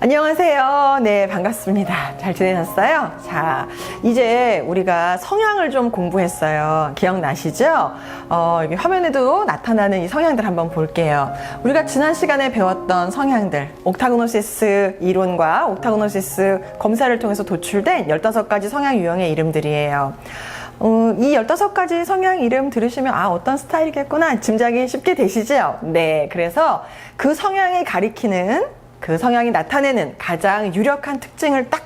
안녕하세요. 네, 반갑습니다. 잘 지내셨어요? 자, 이제 우리가 성향을 좀 공부했어요. 기억나시죠? 여기 화면에도 나타나는 이 성향들 한번 볼게요. 우리가 지난 시간에 배웠던 성향들, 옥타고노시스 이론과 옥타고노시스 검사를 통해서 도출된 15가지 성향 유형의 이름들이에요. 이 15가지 성향 이름 들으시면 어떤 스타일이겠구나 짐작이 쉽게 되시죠? 네, 그래서 그 성향이 가리키는, 그 성향이 나타내는 가장 유력한 특징을 딱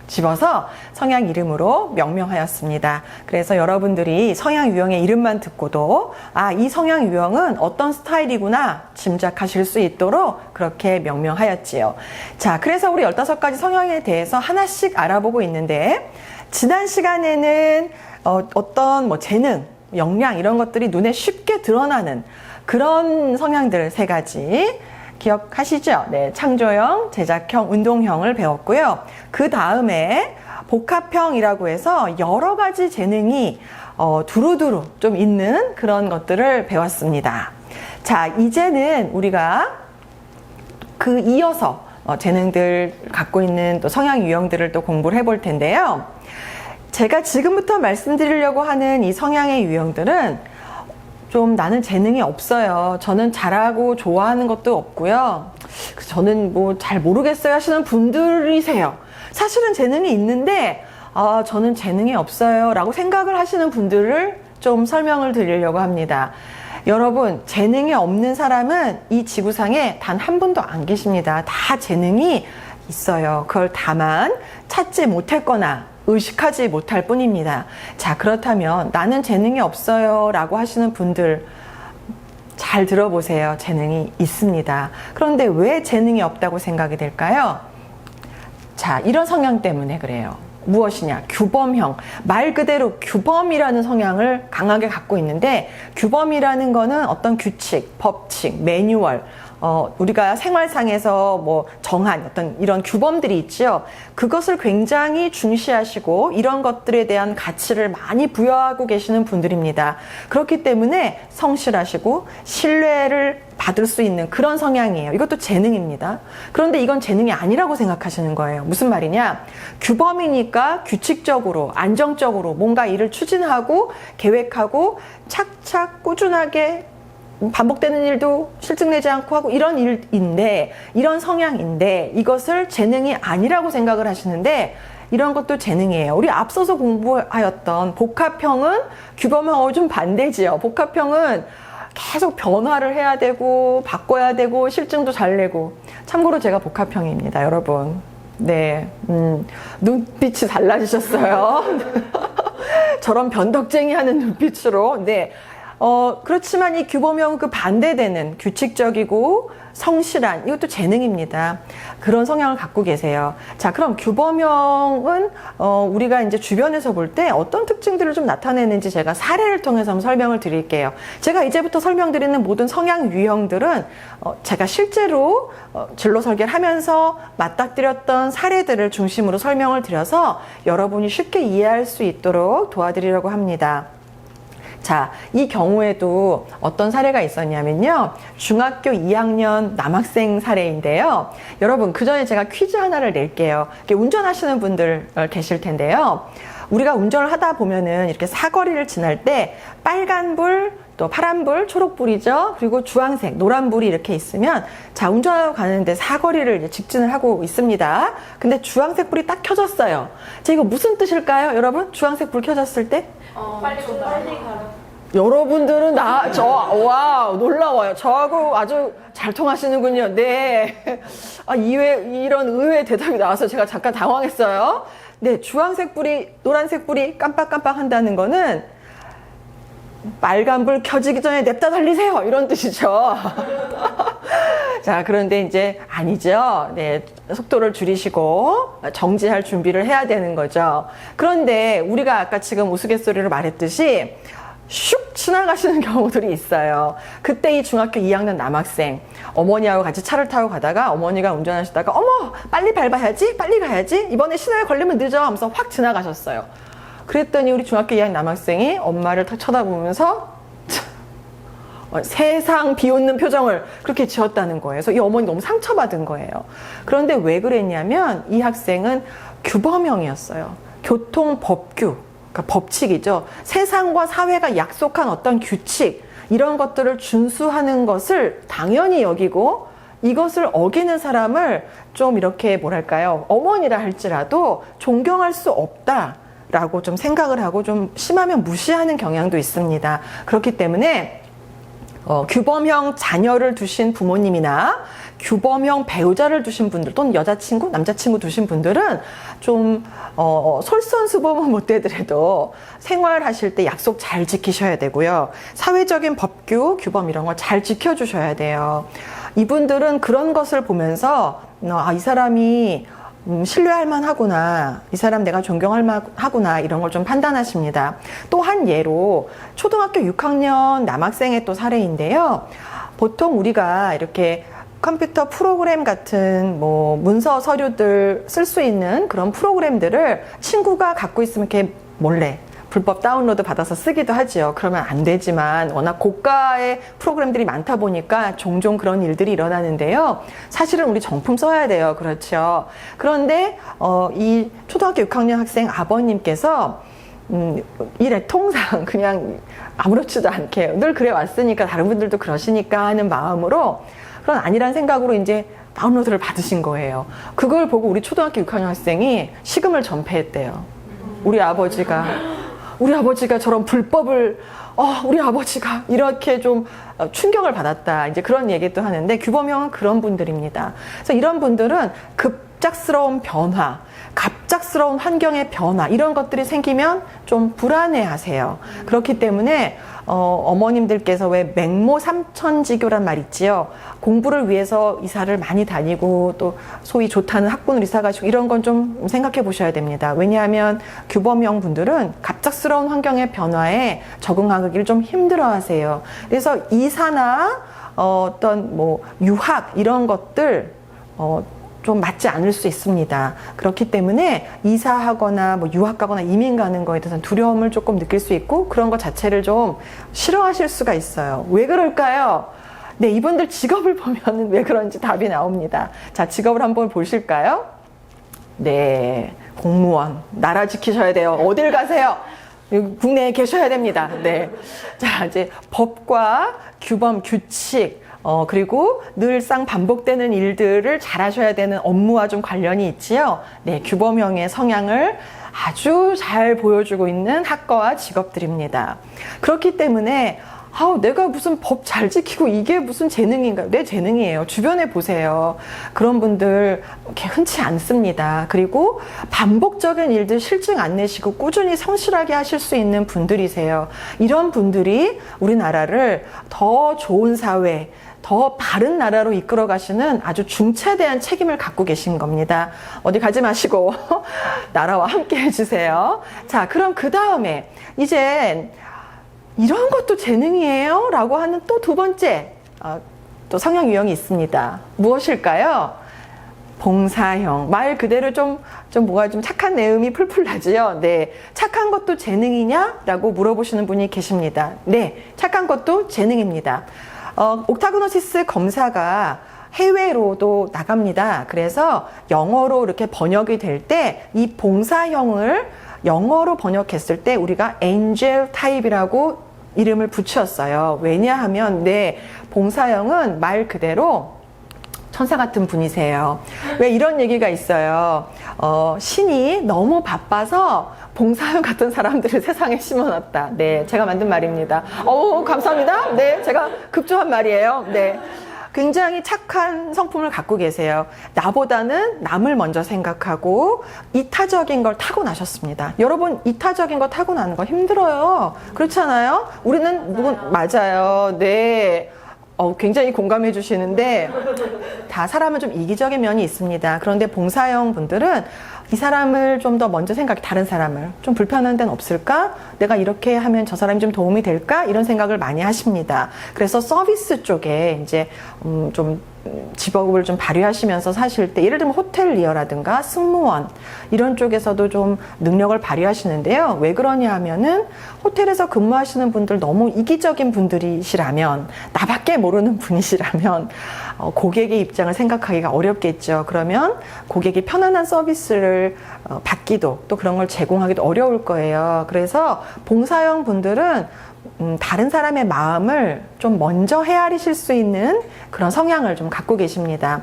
집어서 성향 이름으로 명명하였습니다. 그래서 여러분들이 성향 유형의 이름만 듣고도 이 성향 유형은 어떤 스타일이구나 짐작하실 수 있도록 그렇게 명명하였지요. 자, 그래서 우리 15가지 성향에 대해서 하나씩 알아보고 있는데, 지난 시간에는 어떤 재능, 역량 이런 것들이 눈에 쉽게 드러나는 그런 성향들 3가지 기억하시죠? 네, 창조형, 제작형, 운동형을 배웠고요. 그 다음에 복합형이라고 해서 여러 가지 재능이 두루두루 좀 있는 그런 것들을 배웠습니다. 자, 이제는 우리가 이어서 재능들 갖고 있는 또 성향 유형들을 또 공부를 해볼 텐데요. 제가 지금부터 말씀드리려고 하는 이 성향의 유형들은 좀 나는 재능이 없어요. 저는 잘하고 좋아하는 것도 없고요. 저는 잘 모르겠어요 하시는 분들이세요. 사실은 재능이 있는데 저는 재능이 없어요 라고 생각을 하시는 분들을 좀 설명을 드리려고 합니다. 여러분, 재능이 없는 사람은 이 지구상에 단 한 분도 안 계십니다. 다 재능이 있어요. 그걸 다만 찾지 못했거나 의식하지 못할 뿐입니다. 자, 그렇다면 나는 재능이 없어요 라고 하시는 분들 잘 들어보세요. 재능이 있습니다. 그런데 왜 재능이 없다고 생각이 될까요? 자, 이런 성향 때문에 그래요. 무엇이냐? 규범형. 말 그대로 규범이라는 성향을 강하게 갖고 있는데, 규범이라는 거는 어떤 규칙, 법칙, 매뉴얼, 우리가 생활상에서 정한 어떤 이런 규범들이 있죠. 그것을 굉장히 중시하시고 이런 것들에 대한 가치를 많이 부여하고 계시는 분들입니다. 그렇기 때문에 성실하시고 신뢰를 받을 수 있는 그런 성향이에요. 이것도 재능입니다. 그런데 이건 재능이 아니라고 생각하시는 거예요. 무슨 말이냐? 규범이니까 규칙적으로, 안정적으로 뭔가 일을 추진하고 계획하고 착착 꾸준하게 반복되는 일도 실증내지 않고 하고 이런 일인데, 이런 성향인데 이것을 재능이 아니라고 생각을 하시는데, 이런 것도 재능이에요. 우리 앞서서 공부하였던 복합형은 규범형하고 좀 반대지요. 복합형은 계속 변화를 해야 되고 바꿔야 되고 실증도 잘 내고. 참고로 제가 복합형입니다, 여러분. 네, 눈빛이 달라지셨어요. 저런 변덕쟁이 하는 눈빛으로. 네. 그렇지만 이 규범형은 그 반대되는 규칙적이고 성실한, 이것도 재능입니다. 그런 성향을 갖고 계세요. 자, 그럼 규범형은 우리가 이제 주변에서 볼 때 어떤 특징들을 좀 나타내는지 제가 사례를 통해서 한번 설명을 드릴게요. 제가 이제부터 설명드리는 모든 성향 유형들은 제가 실제로 진로 설계를 하면서 맞닥뜨렸던 사례들을 중심으로 설명을 드려서 여러분이 쉽게 이해할 수 있도록 도와드리려고 합니다. 자, 이 경우에도 어떤 사례가 있었냐면요. 중학교 2학년 남학생 사례인데요. 여러분, 그 전에 제가 퀴즈 하나를 낼게요. 운전하시는 분들 계실 텐데요. 우리가 운전을 하다 보면은 이렇게 사거리를 지날 때 빨간불, 또 파란불, 초록불이죠. 그리고 주황색, 노란불이 이렇게 있으면, 자, 운전하러 가는데 사거리를 이제 직진을 하고 있습니다. 근데 주황색 불이 딱 켜졌어요. 자, 이거 무슨 뜻일까요, 여러분? 주황색 불 켜졌을 때? 빨리 가라. 여러분들은 와, 놀라워요. 저하고 아주 잘 통하시는군요. 네. 이런 의외의 대답이 나와서 제가 잠깐 당황했어요. 네, 주황색 불이, 노란색 불이 깜빡깜빡 한다는 거는 빨간 불 켜지기 전에 냅다 달리세요, 이런 뜻이죠. 자, 그런데 이제 아니죠. 네, 속도를 줄이시고 정지할 준비를 해야 되는 거죠. 그런데 우리가 아까 지금 우스갯소리로 말했듯이 슉 지나가시는 경우들이 있어요. 그때 이 중학교 2학년 남학생, 어머니하고 같이 차를 타고 가다가 어머니가 운전하시다가 어머, 빨리 밟아야지, 빨리 가야지, 이번에 신호에 걸리면 늦어 하면서 확 지나가셨어요. 그랬더니 우리 중학교 2학년 남학생이 엄마를 탁 쳐다보면서 세상 비웃는 표정을 그렇게 지었다는 거예요. 그래서 이 어머니 너무 상처받은 거예요. 그런데 왜 그랬냐면 이 학생은 규범형이었어요. 교통법규, 그러니까 법칙이죠. 세상과 사회가 약속한 어떤 규칙, 이런 것들을 준수하는 것을 당연히 여기고 이것을 어기는 사람을 좀 이렇게 뭐랄까요, 어머니라 할지라도 존경할 수 없다라고 좀 생각을 하고 좀 심하면 무시하는 경향도 있습니다. 그렇기 때문에 규범형 자녀를 두신 부모님이나 규범형 배우자를 두신 분들 또는 여자친구, 남자친구 두신 분들은 좀 솔선수범은 못 되더라도 생활하실 때 약속 잘 지키셔야 되고요. 사회적인 법규, 규범 이런 걸 잘 지켜주셔야 돼요. 이분들은 그런 것을 보면서 이 사람이 신뢰할 만하구나, 이 사람 내가 존경할 만하구나, 이런 걸 좀 판단하십니다. 또 한 예로 초등학교 6학년 남학생의 또 사례인데요. 보통 우리가 이렇게 컴퓨터 프로그램 같은 뭐 문서 서류들 쓸 수 있는 그런 프로그램들을 친구가 갖고 있으면 이렇게 몰래 불법 다운로드 받아서 쓰기도 하지요. 그러면 안 되지만 워낙 고가의 프로그램들이 많다 보니까 종종 그런 일들이 일어나는데요. 사실은 우리 정품 써야 돼요. 그렇죠. 그런데 이 초등학교 6학년 학생 아버님께서 이래 통상 그냥 아무렇지도 않게 늘 그래 왔으니까 다른 분들도 그러시니까 하는 마음으로, 그건 아니란 생각으로 이제 다운로드를 받으신 거예요. 그걸 보고 우리 초등학교 6학년 학생이 식음을 전폐했대요. 우리 아버지가 저런 불법을, 우리 아버지가 이렇게 좀 충격을 받았다. 이제 그런 얘기도 하는데, 규범형은 그런 분들입니다. 그래서 이런 분들은 급작스러운 변화, 갑작스러운 환경의 변화, 이런 것들이 생기면 좀 불안해 하세요. 그렇기 때문에 어머님들께서 왜 맹모 삼천지교란 말 있지요. 공부를 위해서 이사를 많이 다니고 또 소위 좋다는 학군을 이사 가시고 이런 건 좀 생각해 보셔야 됩니다. 왜냐하면 규범형 분들은 갑작스러운 환경의 변화에 적응하기를 좀 힘들어 하세요. 그래서 이사나 어떤 뭐 유학 이런 것들 좀 맞지 않을 수 있습니다. 그렇기 때문에 이사하거나 뭐 유학 가거나 이민 가는 거에 대해서는 두려움을 조금 느낄 수 있고 그런 것 자체를 좀 싫어하실 수가 있어요. 왜 그럴까요? 네, 이분들 직업을 보면 왜 그런지 답이 나옵니다. 자, 직업을 한번 보실까요? 네, 공무원. 나라 지키셔야 돼요. 어딜 가세요? 국내에 계셔야 됩니다. 네. 자, 이제 법과 규범, 규칙, 그리고 늘상 반복되는 일들을 잘하셔야 되는 업무와 좀 관련이 있지요. 네, 규범형의 성향을 아주 잘 보여주고 있는 학과와 직업들입니다. 그렇기 때문에 내가 무슨 법 잘 지키고 이게 무슨 재능인가요? 내 재능이에요. 주변에 보세요. 그런 분들 이렇게 흔치 않습니다. 그리고 반복적인 일들 실증 안 내시고 꾸준히 성실하게 하실 수 있는 분들이세요. 이런 분들이 우리나라를 더 좋은 사회, 더 바른 나라로 이끌어 가시는 아주 중차대한 책임을 갖고 계신 겁니다. 어디 가지 마시고 나라와 함께 해주세요. 자, 그럼 그 다음에 이제 이런 것도 재능이에요? 라고 하는 또 두 번째 또 성향 유형이 있습니다. 무엇일까요? 봉사형. 말 그대로 좀 뭐가 좀 착한 내음이 풀풀 나지요. 네. 착한 것도 재능이냐? 라고 물어보시는 분이 계십니다. 네. 착한 것도 재능입니다. 옥타고노시스 검사가 해외로도 나갑니다. 그래서 영어로 이렇게 번역이 될 때 이 봉사형을 영어로 번역했을 때 우리가 엔젤 타입이라고 이름을 붙였어요. 왜냐하면 봉사형은 말 그대로 천사 같은 분이세요. 왜 이런 얘기가 있어요. 신이 너무 바빠서 봉사형 같은 사람들을 세상에 심어놨다. 네, 제가 만든 말입니다. 감사합니다. 네, 제가 급조한 말이에요. 네. 굉장히 착한 성품을 갖고 계세요. 나보다는 남을 먼저 생각하고 이타적인 걸 타고나셨습니다. 여러분, 이타적인 거 타고나는 거 힘들어요. 그렇잖아요? 우리는 맞아요. 네. 굉장히 공감해 주시는데 다 사람은 좀 이기적인 면이 있습니다. 그런데 봉사형 분들은 이 사람을 좀 더 먼저 다른 사람을 좀 불편한 데는 없을까? 내가 이렇게 하면 저 사람이 좀 도움이 될까? 이런 생각을 많이 하십니다. 그래서 서비스 쪽에 이제 좀 직업을 좀 발휘하시면서 사실 때 예를 들면 호텔리어라든가 승무원 이런 쪽에서도 좀 능력을 발휘하시는데요. 왜 그러냐 하면은 호텔에서 근무하시는 분들 너무 이기적인 분들이시라면 나밖에 모르는 분이시라면 고객의 입장을 생각하기가 어렵겠죠. 그러면 고객이 편안한 서비스를 받기도 또 그런 걸 제공하기도 어려울 거예요. 그래서 봉사형 분들은 다른 사람의 마음을 좀 먼저 헤아리실 수 있는 그런 성향을 좀 갖고 계십니다.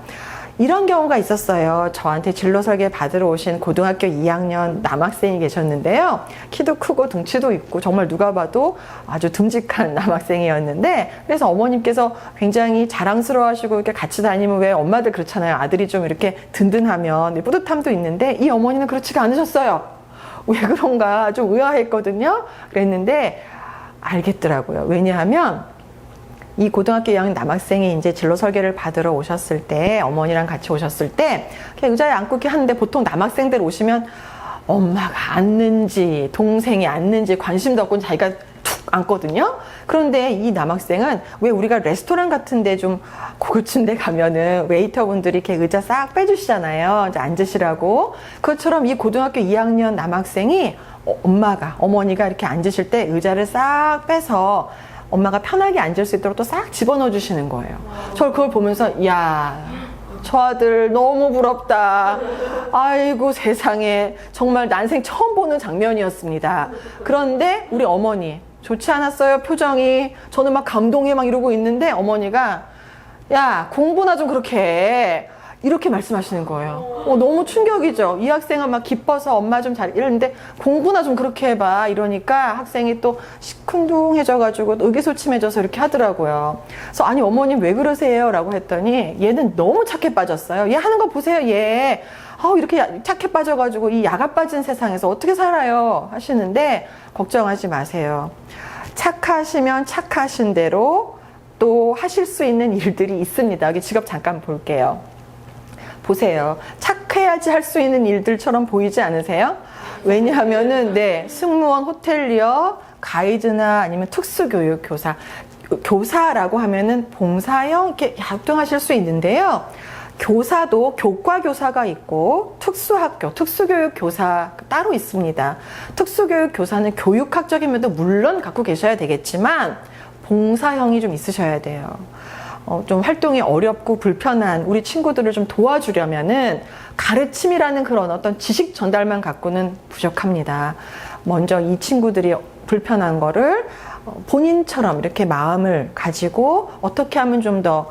이런 경우가 있었어요. 저한테 진로 설계 받으러 오신 고등학교 2학년 남학생이 계셨는데요. 키도 크고 등치도 있고 정말 누가 봐도 아주 듬직한 남학생이었는데 그래서 어머님께서 굉장히 자랑스러워 하시고 이렇게 같이 다니면 왜 엄마들 그렇잖아요. 아들이 좀 이렇게 든든하면 뿌듯함도 있는데 이 어머니는 그렇지가 않으셨어요. 왜 그런가 좀 의아했거든요. 그랬는데 알겠더라고요. 왜냐하면 이 고등학교 2학년 남학생이 이제 진로 설계를 받으러 오셨을 때 어머니랑 같이 오셨을 때 그냥 의자에 앉고 이렇게 하는데 보통 남학생들 오시면 엄마가 앉는지 동생이 앉는지 관심도 없고 자기가 툭 앉거든요. 그런데 이 남학생은 왜 우리가 레스토랑 같은데 좀 고급진 데 가면은 웨이터분들이 이렇게 의자 싹 빼주시잖아요. 이제 앉으시라고. 그것처럼 이 고등학교 2학년 남학생이 어머니가 이렇게 앉으실 때 의자를 싹 빼서 엄마가 편하게 앉을 수 있도록 또 싹 집어넣어 주시는 거예요. 저 그걸 보면서 야, 저 아들 너무 부럽다. 아이고 세상에 정말 난생 처음 보는 장면이었습니다. 그런데 우리 어머니 좋지 않았어요. 표정이. 저는 막 감동해 막 이러고 있는데 어머니가 야, 공부나 좀 그렇게 해. 이렇게 말씀하시는 거예요. 너무 충격이죠. 이 학생은 막 기뻐서 엄마 좀 잘 이러는데 공부나 좀 그렇게 해봐 이러니까 학생이 또 시큰둥해져가지고 의기소침해져서 이렇게 하더라고요. 그래서 아니 어머님 왜 그러세요? 라고 했더니 얘는 너무 착해 빠졌어요. 얘 하는 거 보세요. 얘 이렇게 착해 빠져가지고 이 야가 빠진 세상에서 어떻게 살아요? 하시는데 걱정하지 마세요. 착하시면 착하신 대로 또 하실 수 있는 일들이 있습니다. 여기 직업 잠깐 볼게요. 보세요. 착해야지 할 수 있는 일들처럼 보이지 않으세요? 왜냐하면은, 네, 승무원, 호텔리어, 가이드나 아니면 특수교육 교사. 교사라고 하면은 봉사형 이렇게 활동하실 수 있는데요. 교사도 교과 교사가 있고 특수학교, 특수교육 교사 따로 있습니다. 특수교육 교사는 교육학적인 면도 물론 갖고 계셔야 되겠지만 봉사형이 좀 있으셔야 돼요. 좀 활동이 어렵고 불편한 우리 친구들을 좀 도와주려면은 가르침이라는 그런 어떤 지식 전달만 갖고는 부족합니다. 먼저 이 친구들이 불편한 거를 본인처럼 이렇게 마음을 가지고 어떻게 하면 좀 더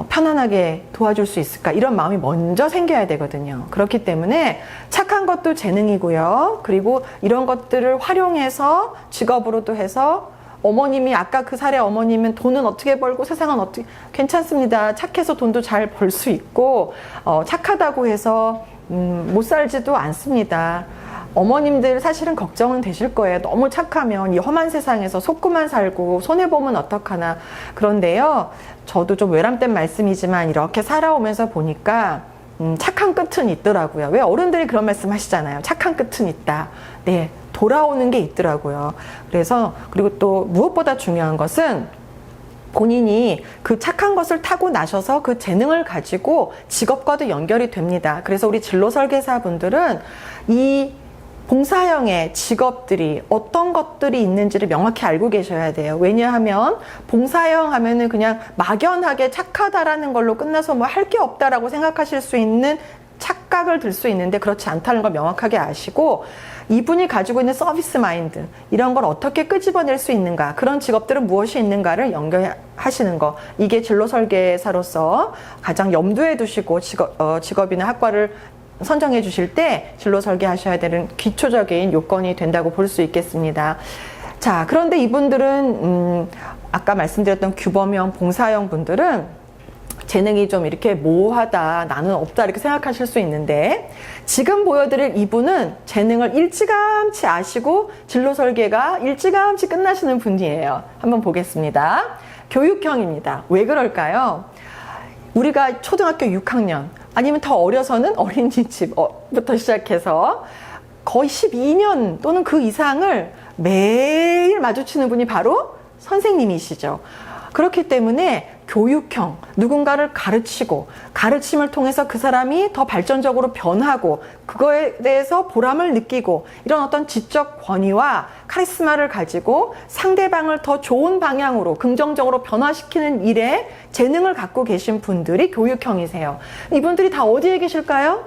편안하게 도와줄 수 있을까 이런 마음이 먼저 생겨야 되거든요. 그렇기 때문에 착한 것도 재능이고요. 그리고 이런 것들을 활용해서 직업으로도 해서 어머님이 아까 그 사례 어머님은 돈은 어떻게 벌고 세상은 어떻게 괜찮습니다. 착해서 돈도 잘 벌 수 있고 착하다고 해서 못 살지도 않습니다. 어머님들 사실은 걱정은 되실 거예요. 너무 착하면 이 험한 세상에서 속고만 살고 손해보면 어떡하나. 그런데요, 저도 좀 외람된 말씀이지만 이렇게 살아오면서 보니까 착한 끝은 있더라고요. 왜 어른들이 그런 말씀 하시잖아요. 착한 끝은 있다. 네, 돌아오는 게 있더라고요. 그래서 그리고 또 무엇보다 중요한 것은 본인이 그 착한 것을 타고 나셔서 그 재능을 가지고 직업과도 연결이 됩니다. 그래서 우리 진로 설계사분들은 이 봉사형의 직업들이 어떤 것들이 있는지를 명확히 알고 계셔야 돼요. 왜냐하면 봉사형 하면은 그냥 막연하게 착하다라는 걸로 끝나서 뭐 할 게 없다라고 생각하실 수 있는 착각을 들 수 있는데 그렇지 않다는 걸 명확하게 아시고 이분이 가지고 있는 서비스 마인드 이런 걸 어떻게 끄집어낼 수 있는가 그런 직업들은 무엇이 있는가를 연결하시는 거 이게 진로 설계사로서 가장 염두에 두시고 직업이나 학과를 선정해 주실 때 진로 설계하셔야 되는 기초적인 요건이 된다고 볼 수 있겠습니다. 자, 그런데 이분들은 아까 말씀드렸던 규범형 봉사형 분들은 재능이 좀 이렇게 모호하다, 나는 없다 이렇게 생각하실 수 있는데 지금 보여드릴 이분은 재능을 일찌감치 아시고 진로 설계가 일찌감치 끝나시는 분이에요. 한번 보겠습니다. 교육형입니다. 왜 그럴까요? 우리가 초등학교 6학년 아니면 더 어려서는 어린이집부터 시작해서 거의 12년 또는 그 이상을 매일 마주치는 분이 바로 선생님이시죠. 그렇기 때문에 교육형, 누군가를 가르치고 가르침을 통해서 그 사람이 더 발전적으로 변하고 그거에 대해서 보람을 느끼고 이런 어떤 지적 권위와 카리스마를 가지고 상대방을 더 좋은 방향으로 긍정적으로 변화시키는 일에 재능을 갖고 계신 분들이 교육형이세요. 이분들이 다 어디에 계실까요?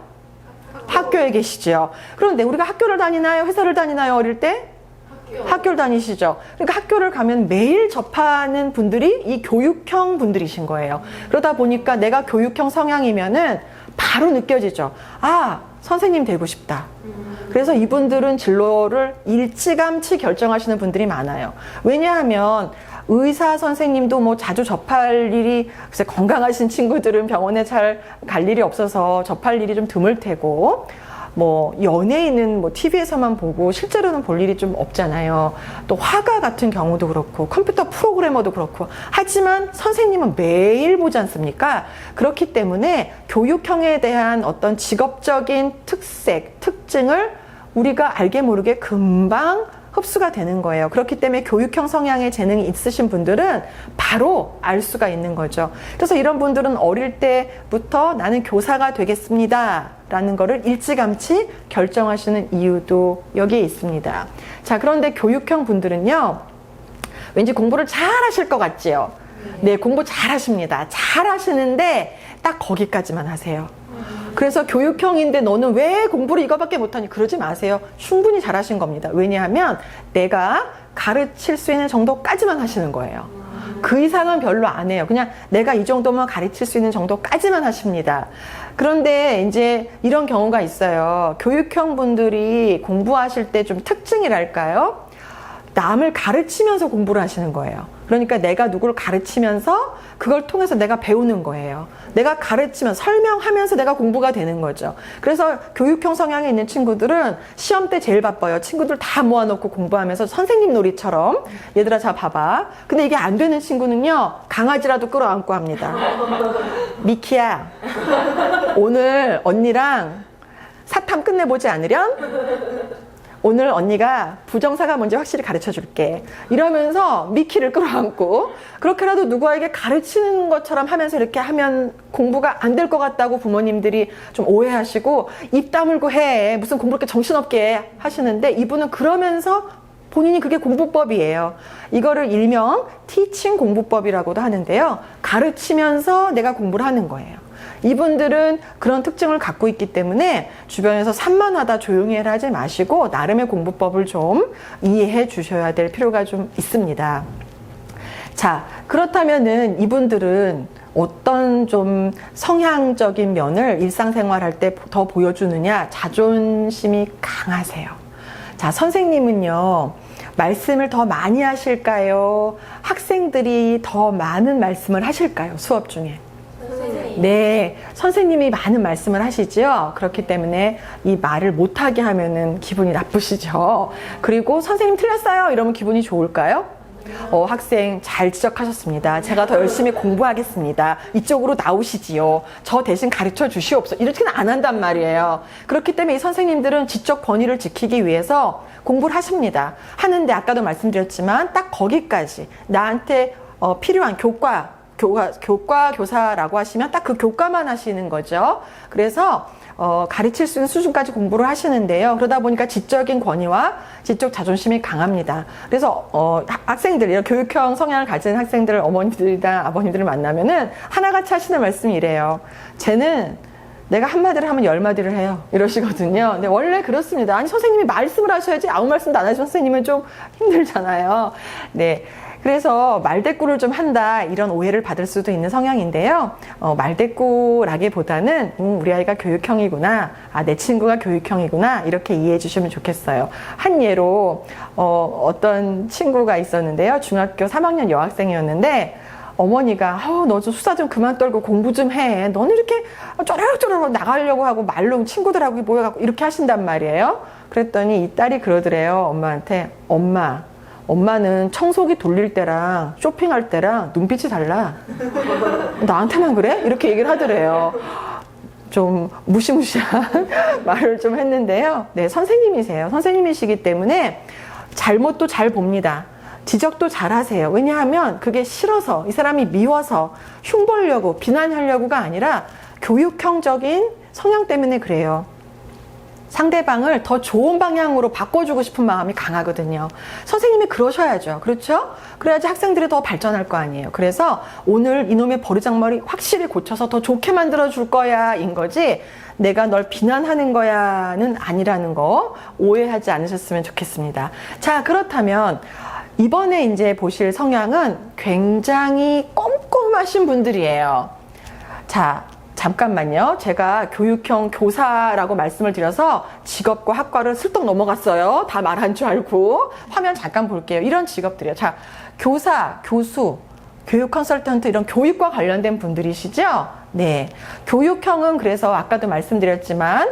학교에 계시죠. 그런데 우리가 학교를 다니나요? 회사를 다니나요? 어릴 때? 학교를 다니시죠. 그러니까 학교를 가면 매일 접하는 분들이 이 교육형 분들이신 거예요. 그러다 보니까 내가 교육형 성향이면은 바로 느껴지죠. 아, 선생님 되고 싶다. 그래서 이분들은 진로를 일찌감치 결정하시는 분들이 많아요. 왜냐하면 의사 선생님도 뭐 자주 접할 일이, 글쎄 건강하신 친구들은 병원에 잘 갈 일이 없어서 접할 일이 좀 드물 테고, 뭐 연예인은 뭐 TV에서만 보고 실제로는 볼 일이 좀 없잖아요. 또 화가 같은 경우도 그렇고 컴퓨터 프로그래머도 그렇고, 하지만 선생님은 매일 보지 않습니까? 그렇기 때문에 교육형에 대한 어떤 직업적인 특색, 특징을 우리가 알게 모르게 금방 흡수가 되는 거예요. 그렇기 때문에 교육형 성향의 재능이 있으신 분들은 바로 알 수가 있는 거죠. 그래서 이런 분들은 어릴 때부터 나는 교사가 되겠습니다 라는 거를 일찌감치 결정하시는 이유도 여기에 있습니다. 자, 그런데 교육형 분들은요, 왠지 공부를 잘 하실 것 같지요? 네, 공부 잘 하십니다. 잘 하시는데 딱 거기까지만 하세요. 그래서 교육형인데 너는 왜 공부를 이거밖에 못하니? 그러지 마세요. 충분히 잘하신 겁니다. 왜냐하면 내가 가르칠 수 있는 정도까지만 하시는 거예요. 그 이상은 별로 안 해요. 그냥 내가 이 정도만 가르칠 수 있는 정도까지만 하십니다. 그런데 이제 이런 경우가 있어요. 교육형 분들이 공부하실 때 좀 특징이랄까요? 남을 가르치면서 공부를 하시는 거예요. 그러니까 내가 누구를 가르치면서 그걸 통해서 내가 배우는 거예요. 내가 가르치면 설명하면서 내가 공부가 되는 거죠. 그래서 교육형 성향에 있는 친구들은 시험 때 제일 바빠요. 친구들 다 모아놓고 공부하면서 선생님 놀이처럼, 얘들아 자 봐봐. 근데 이게 안 되는 친구는요, 강아지라도 끌어안고 합니다. 미키야, 오늘 언니랑 사탐 끝내보지 않으련? 오늘 언니가 부정사가 뭔지 확실히 가르쳐 줄게. 이러면서 미키를 끌어안고, 그렇게라도 누구에게 가르치는 것처럼 하면서 이렇게 하면 공부가 안 될 것 같다고 부모님들이 좀 오해하시고, 입 다물고 해. 무슨 공부 이렇게 정신없게 하시는데, 이분은 그러면서 본인이 그게 공부법이에요. 이거를 일명 티칭 공부법이라고도 하는데요. 가르치면서 내가 공부를 하는 거예요. 이분들은 그런 특징을 갖고 있기 때문에 주변에서 산만하다, 조용히 해라 하지 마시고 나름의 공부법을 좀 이해해 주셔야 될 필요가 좀 있습니다. 자, 그렇다면은 이분들은 어떤 좀 성향적인 면을 일상생활 할 때 더 보여주느냐? 자존심이 강하세요. 자, 선생님은요, 말씀을 더 많이 하실까요? 학생들이 더 많은 말씀을 하실까요? 수업 중에? 네, 선생님이 많은 말씀을 하시죠. 그렇기 때문에 이 말을 못하게 하면은 기분이 나쁘시죠. 그리고 선생님 틀렸어요 이러면 기분이 좋을까요? 학생 잘 지적하셨습니다. 제가 더 열심히 공부하겠습니다. 이쪽으로 나오시지요. 저 대신 가르쳐 주시옵소서. 이렇게는 안 한단 말이에요. 그렇기 때문에 이 선생님들은 지적 권위를 지키기 위해서 공부를 하십니다. 하는데 아까도 말씀드렸지만 딱 거기까지 나한테 필요한 교과교사라고 하시면 딱 그 교과만 하시는 거죠. 그래서 가르칠 수 있는 수준까지 공부를 하시는데요. 그러다 보니까 지적인 권위와 지적 자존심이 강합니다. 그래서 학생들, 이런 교육형 성향을 가진 학생들, 어머니들이나 아버님들을 만나면은 하나같이 하시는 말씀이 이래요. 쟤는 내가 한마디를 하면 10마디를 해요. 이러시거든요. 근데 원래 그렇습니다. 아니, 선생님이 말씀을 하셔야지 아무 말씀도 안 하시면 선생님은 좀 힘들잖아요. 네. 그래서 말대꾸를 좀 한다, 이런 오해를 받을 수도 있는 성향인데요. 말대꾸라기보다는 우리 아이가 교육형이구나, 내 친구가 교육형이구나, 이렇게 이해해 주시면 좋겠어요. 한 예로 어떤 친구가 있었는데요. 중학교 3학년 여학생이었는데 어머니가 너 좀 수다 좀 그만 떨고 공부 좀 해. 너는 이렇게 쪼르륵쪼르륵 나가려고 하고 말로 친구들하고 모여갖고 이렇게 하신단 말이에요. 그랬더니 이 딸이 그러더래요. 엄마한테. 엄마는 청소기 돌릴 때랑 쇼핑할 때랑 눈빛이 달라. 나한테만 그래? 이렇게 얘기를 하더래요. 좀 무시무시한 말을 좀 했는데요. 네, 선생님이세요. 선생님이시기 때문에 잘못도 잘 봅니다. 지적도 잘 하세요. 왜냐하면 그게 싫어서, 이 사람이 미워서 흉보려고, 비난하려고가 아니라 교육형적인 성향 때문에 그래요. 상대방을 더 좋은 방향으로 바꿔주고 싶은 마음이 강하거든요. 선생님이 그러셔야죠. 그렇죠? 그래야지 학생들이 더 발전할 거 아니에요. 그래서 오늘 이놈의 버르장머리 확실히 고쳐서 더 좋게 만들어줄 거야 인 거지, 내가 널 비난하는 거야는 아니라는 거 오해하지 않으셨으면 좋겠습니다. 자, 그렇다면 이번에 이제 보실 성향은 굉장히 꼼꼼하신 분들이에요. 자, 잠깐만요. 제가 교육형 교사라고 말씀을 드려서 직업과 학과를 슬쩍 넘어갔어요. 다 말한 줄 알고. 화면 잠깐 볼게요. 이런 직업들이에요. 자, 교사, 교수, 교육 컨설턴트, 이런 교육과 관련된 분들이시죠? 네. 교육형은 그래서 아까도 말씀드렸지만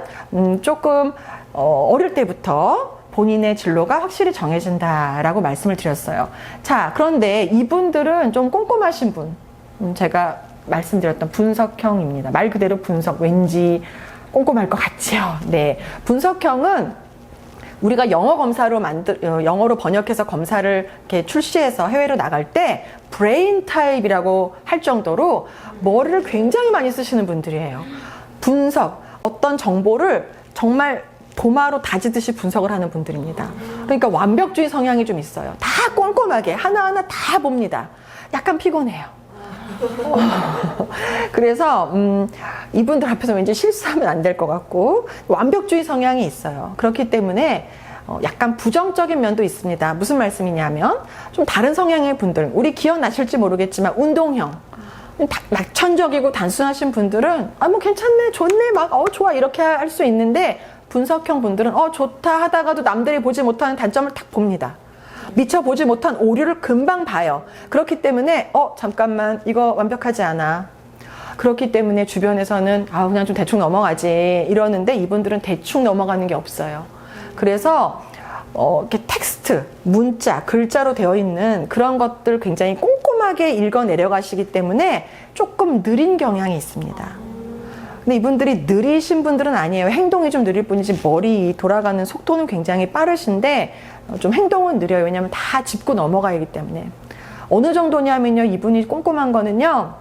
조금 어릴 때부터 본인의 진로가 확실히 정해진다라고 말씀을 드렸어요. 자, 그런데 이분들은 좀 꼼꼼하신 분. 제가 말씀드렸던 분석형입니다. 말 그대로 분석, 왠지 꼼꼼할 것 같지요? 네. 분석형은 우리가 영어 검사로 영어로 번역해서 검사를 이렇게 출시해서 해외로 나갈 때 브레인 타입이라고 할 정도로 머리를 굉장히 많이 쓰시는 분들이에요. 분석, 어떤 정보를 정말 도마로 다지듯이 분석을 하는 분들입니다. 그러니까 완벽주의 성향이 좀 있어요. 다 꼼꼼하게 하나하나 다 봅니다. 약간 피곤해요. 그래서 이분들 앞에서 왠지 실수하면 안 될 것 같고, 완벽주의 성향이 있어요. 그렇기 때문에 약간 부정적인 면도 있습니다. 무슨 말씀이냐면, 좀 다른 성향의 분들, 우리 기억나실지 모르겠지만 운동형, 낙천적이고 단순하신 분들은 뭐 괜찮네, 좋네, 막 좋아 이렇게 할 수 있는데, 분석형 분들은 좋다 하다가도 남들이 보지 못하는 단점을 딱 봅니다. 미처 보지 못한 오류를 금방 봐요. 그렇기 때문에 잠깐만, 이거 완벽하지 않아. 그렇기 때문에 주변에서는 그냥 좀 대충 넘어가지 이러는데, 이분들은 대충 넘어가는 게 없어요. 그래서 이렇게 텍스트, 문자, 글자로 되어 있는 그런 것들 굉장히 꼼꼼하게 읽어 내려가시기 때문에 조금 느린 경향이 있습니다. 근데 이분들이 느리신 분들은 아니에요. 행동이 좀 느릴 뿐이지 머리 돌아가는 속도는 굉장히 빠르신데 좀 행동은 느려요. 왜냐하면 다 짚고 넘어가기 때문에. 어느 정도냐면요, 이분이 꼼꼼한 거는요,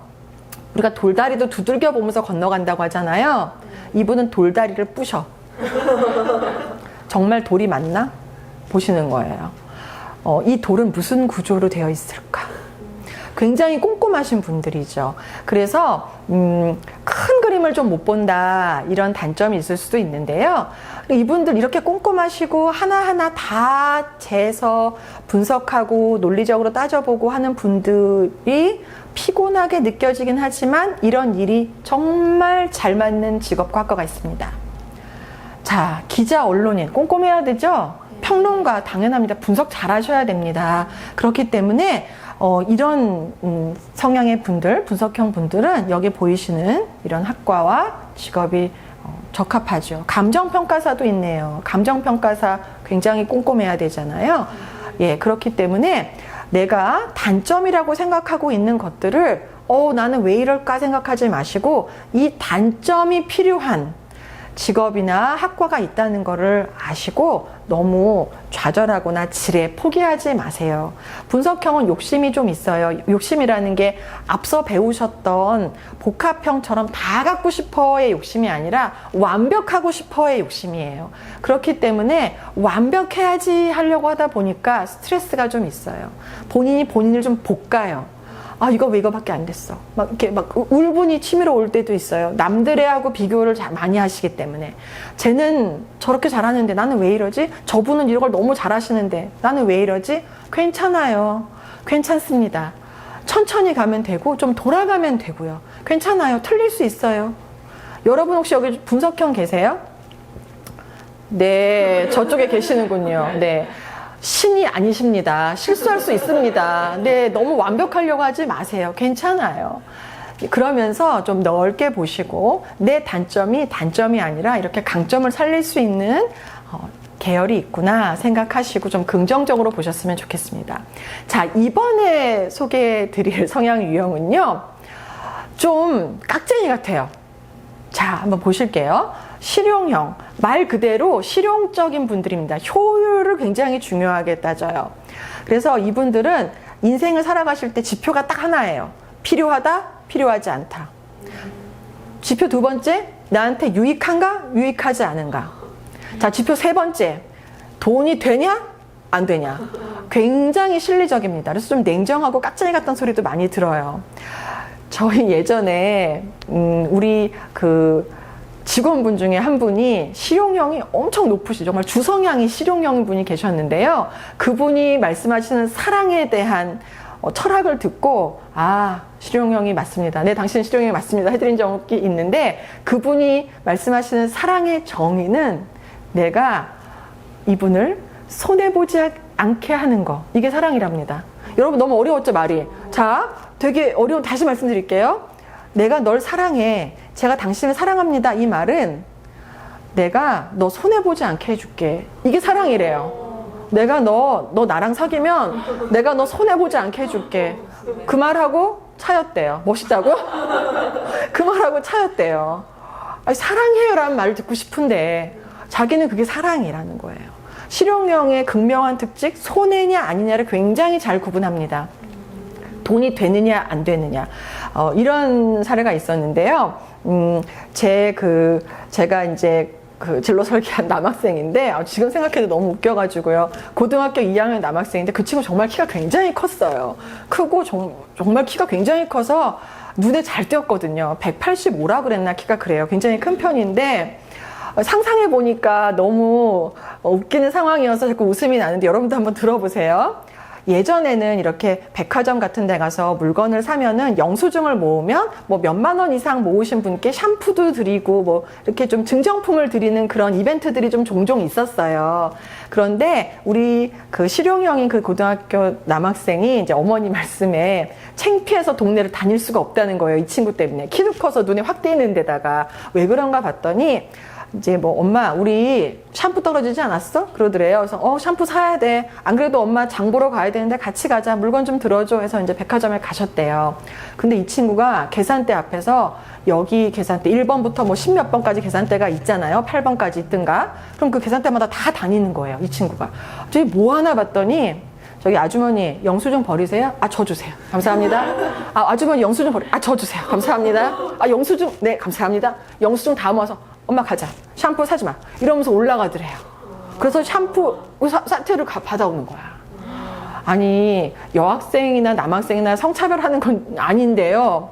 우리가 돌다리도 두들겨 보면서 건너간다고 하잖아요. 이분은 돌다리를 부셔. 정말 돌이 맞나? 보시는 거예요. 이 돌은 무슨 구조로 되어 있을까? 굉장히 꼼꼼하신 분들이죠. 그래서 큰 그림을 좀 못 본다, 이런 단점이 있을 수도 있는데요. 이분들 이렇게 꼼꼼하시고 하나하나 다 재서 분석하고 논리적으로 따져보고 하는 분들이 피곤하게 느껴지긴 하지만, 이런 일이 정말 잘 맞는 직업과 학과가 있습니다. 자, 기자, 언론인 꼼꼼해야 되죠? 평론가 당연합니다. 분석 잘 하셔야 됩니다. 그렇기 때문에 이런 성향의 분들, 분석형 분들은 여기 보이시는 이런 학과와 직업이 적합하죠. 감정평가사도 있네요. 감정평가사 굉장히 꼼꼼해야 되잖아요. 예, 그렇기 때문에 내가 단점이라고 생각하고 있는 것들을 나는 왜 이럴까 생각하지 마시고, 이 단점이 필요한 직업이나 학과가 있다는 거를 아시고 너무 좌절하거나 지레 포기하지 마세요. 분석형은 욕심이 좀 있어요. 욕심이라는 게 앞서 배우셨던 복합형처럼 다 갖고 싶어의 욕심이 아니라 완벽하고 싶어의 욕심이에요. 그렇기 때문에 완벽해야지 하려고 하다 보니까 스트레스가 좀 있어요. 본인이 본인을 좀 볶아요. 이거 왜 이거밖에 안 됐어. 막 이렇게 막 울분이 치밀어 올 때도 있어요. 남들의 하고 비교를 많이 하시기 때문에. 쟤는 저렇게 잘하는데 나는 왜 이러지? 저분은 이걸 너무 잘하시는데 나는 왜 이러지? 괜찮아요. 괜찮습니다. 천천히 가면 되고 좀 돌아가면 되고요. 괜찮아요. 틀릴 수 있어요. 여러분 혹시 여기 분석형 계세요? 네, 저쪽에 계시는군요. 네. 신이 아니십니다. 실수할 수 있습니다. 네, 너무 완벽하려고 하지 마세요. 괜찮아요. 그러면서 좀 넓게 보시고, 내 단점이 단점이 아니라 이렇게 강점을 살릴 수 있는 계열이 있구나 생각하시고 좀 긍정적으로 보셨으면 좋겠습니다. 자, 이번에 소개해 드릴 성향 유형은요, 좀 깍쟁이 같아요. 자, 한번 보실게요. 실용형, 말 그대로 실용적인 분들입니다. 효율을 굉장히 중요하게 따져요. 그래서 이분들은 인생을 살아가실 때 지표가 딱 하나예요. 필요하다, 필요하지 않다. 지표 두 번째, 나한테 유익한가, 유익하지 않은가. 자, 지표 세 번째, 돈이 되냐, 안 되냐. 굉장히 실리적입니다. 그래서 좀 냉정하고 깍쟁이 같은 소리도 많이 들어요. 저희 예전에 우리 그 직원분 중에 한 분이 실용형이 엄청 높으신, 정말 주성향이 실용형인 분이 계셨는데요. 그분이 말씀하시는 사랑에 대한 철학을 듣고, 아, 실용형이 맞습니다. 네, 당신 실용형이 맞습니다. 해드린 적이 있는데, 그분이 말씀하시는 사랑의 정의는 내가 이분을 손해보지 않게 하는 거, 이게 사랑이랍니다. 여러분 너무 어려웠죠, 말이? 자, 되게 어려운, 다시 말씀드릴게요. 내가 널 사랑해, 제가 당신을 사랑합니다, 이 말은 내가 너 손해보지 않게 해줄게, 이게 사랑이래요. 내가 너 나랑 사귀면 내가 너 손해보지 않게 해줄게. 그 말하고 차였대요. 멋있다고? 그 말하고 차였대요. 아니, 사랑해요라는 말을 듣고 싶은데 자기는 그게 사랑이라는 거예요. 실용형의 극명한 특징, 손해냐 아니냐를 굉장히 잘 구분합니다. 돈이 되느냐 안 되느냐, 이런 사례가 있었는데요. 제가 이제 그 진로 설계한 남학생인데, 지금 생각해도 너무 웃겨가지고요. 고등학교 2학년 남학생인데 그 친구 정말 키가 굉장히 컸어요. 크고 정말 키가 굉장히 커서 눈에 잘 띄었거든요. 185라 그랬나, 키가. 그래요. 굉장히 큰 편인데 상상해 보니까 너무 웃기는 상황이어서 자꾸 웃음이 나는데, 여러분도 한번 들어보세요. 예전에는 이렇게 백화점 같은 데 가서 물건을 사면은 영수증을 모으면 뭐 몇만 원 이상 모으신 분께 샴푸도 드리고 뭐 이렇게 좀 증정품을 드리는 그런 이벤트들이 좀 종종 있었어요. 그런데 우리 그 실용형인 그 고등학교 남학생이 이제 어머니 말씀에 창피해서 동네를 다닐 수가 없다는 거예요. 이 친구 때문에. 키도 커서 눈에 확 띄는 데다가. 왜 그런가 봤더니 이제 뭐, 엄마, 우리 샴푸 떨어지지 않았어? 그러더래요. 그래서 샴푸 사야 돼. 안 그래도 엄마 장 보러 가야 되는데 같이 가자. 물건 좀 들어줘. 해서 이제 백화점에 가셨대요. 근데 이 친구가 계산대 앞에서, 여기 계산대 1번부터 뭐 10몇 번까지 계산대가 있잖아요. 8번까지 있든가. 그럼 그 계산대마다 다 다니는 거예요, 이 친구가. 저기 뭐 하나 봤더니, 저기 아주머니 영수증 버리세요? 아, 저 주세요. 감사합니다. 아, 아주머니 영수증 저 주세요. 감사합니다. 아, 영수증, 네, 감사합니다. 영수증 다 모아서 엄마 가자. 샴푸 사지 마. 이러면서 올라가더래요. 그래서 샴푸 세트를 받아오는 거야. 아니, 여학생이나 남학생이나 성차별하는 건 아닌데요.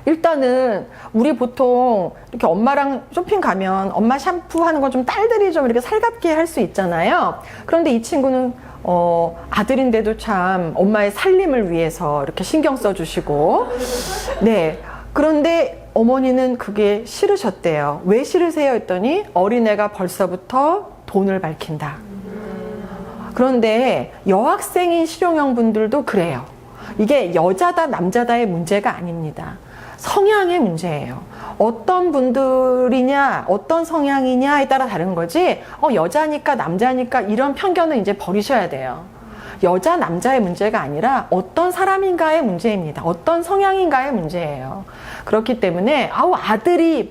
일단은 우리 보통 이렇게 엄마랑 쇼핑 가면 엄마 샴푸 하는 건 좀 딸들이 좀 이렇게 살갑게 할 수 있잖아요. 그런데 이 친구는 아들인데도 참 엄마의 살림을 위해서 이렇게 신경 써주시고, 네. 그런데 어머니는 그게 싫으셨대요. 왜 싫으세요? 했더니 어린애가 벌써부터 돈을 밝힌다. 그런데 여학생인 실용형 분들도 그래요. 이게 여자다 남자다의 문제가 아닙니다. 성향의 문제예요. 어떤 분들이냐, 어떤 성향이냐에 따라 다른 거지, 여자니까 남자니까 이런 편견은 이제 버리셔야 돼요. 여자, 남자의 문제가 아니라 어떤 사람인가의 문제입니다. 어떤 성향인가의 문제예요. 그렇기 때문에, 아들이,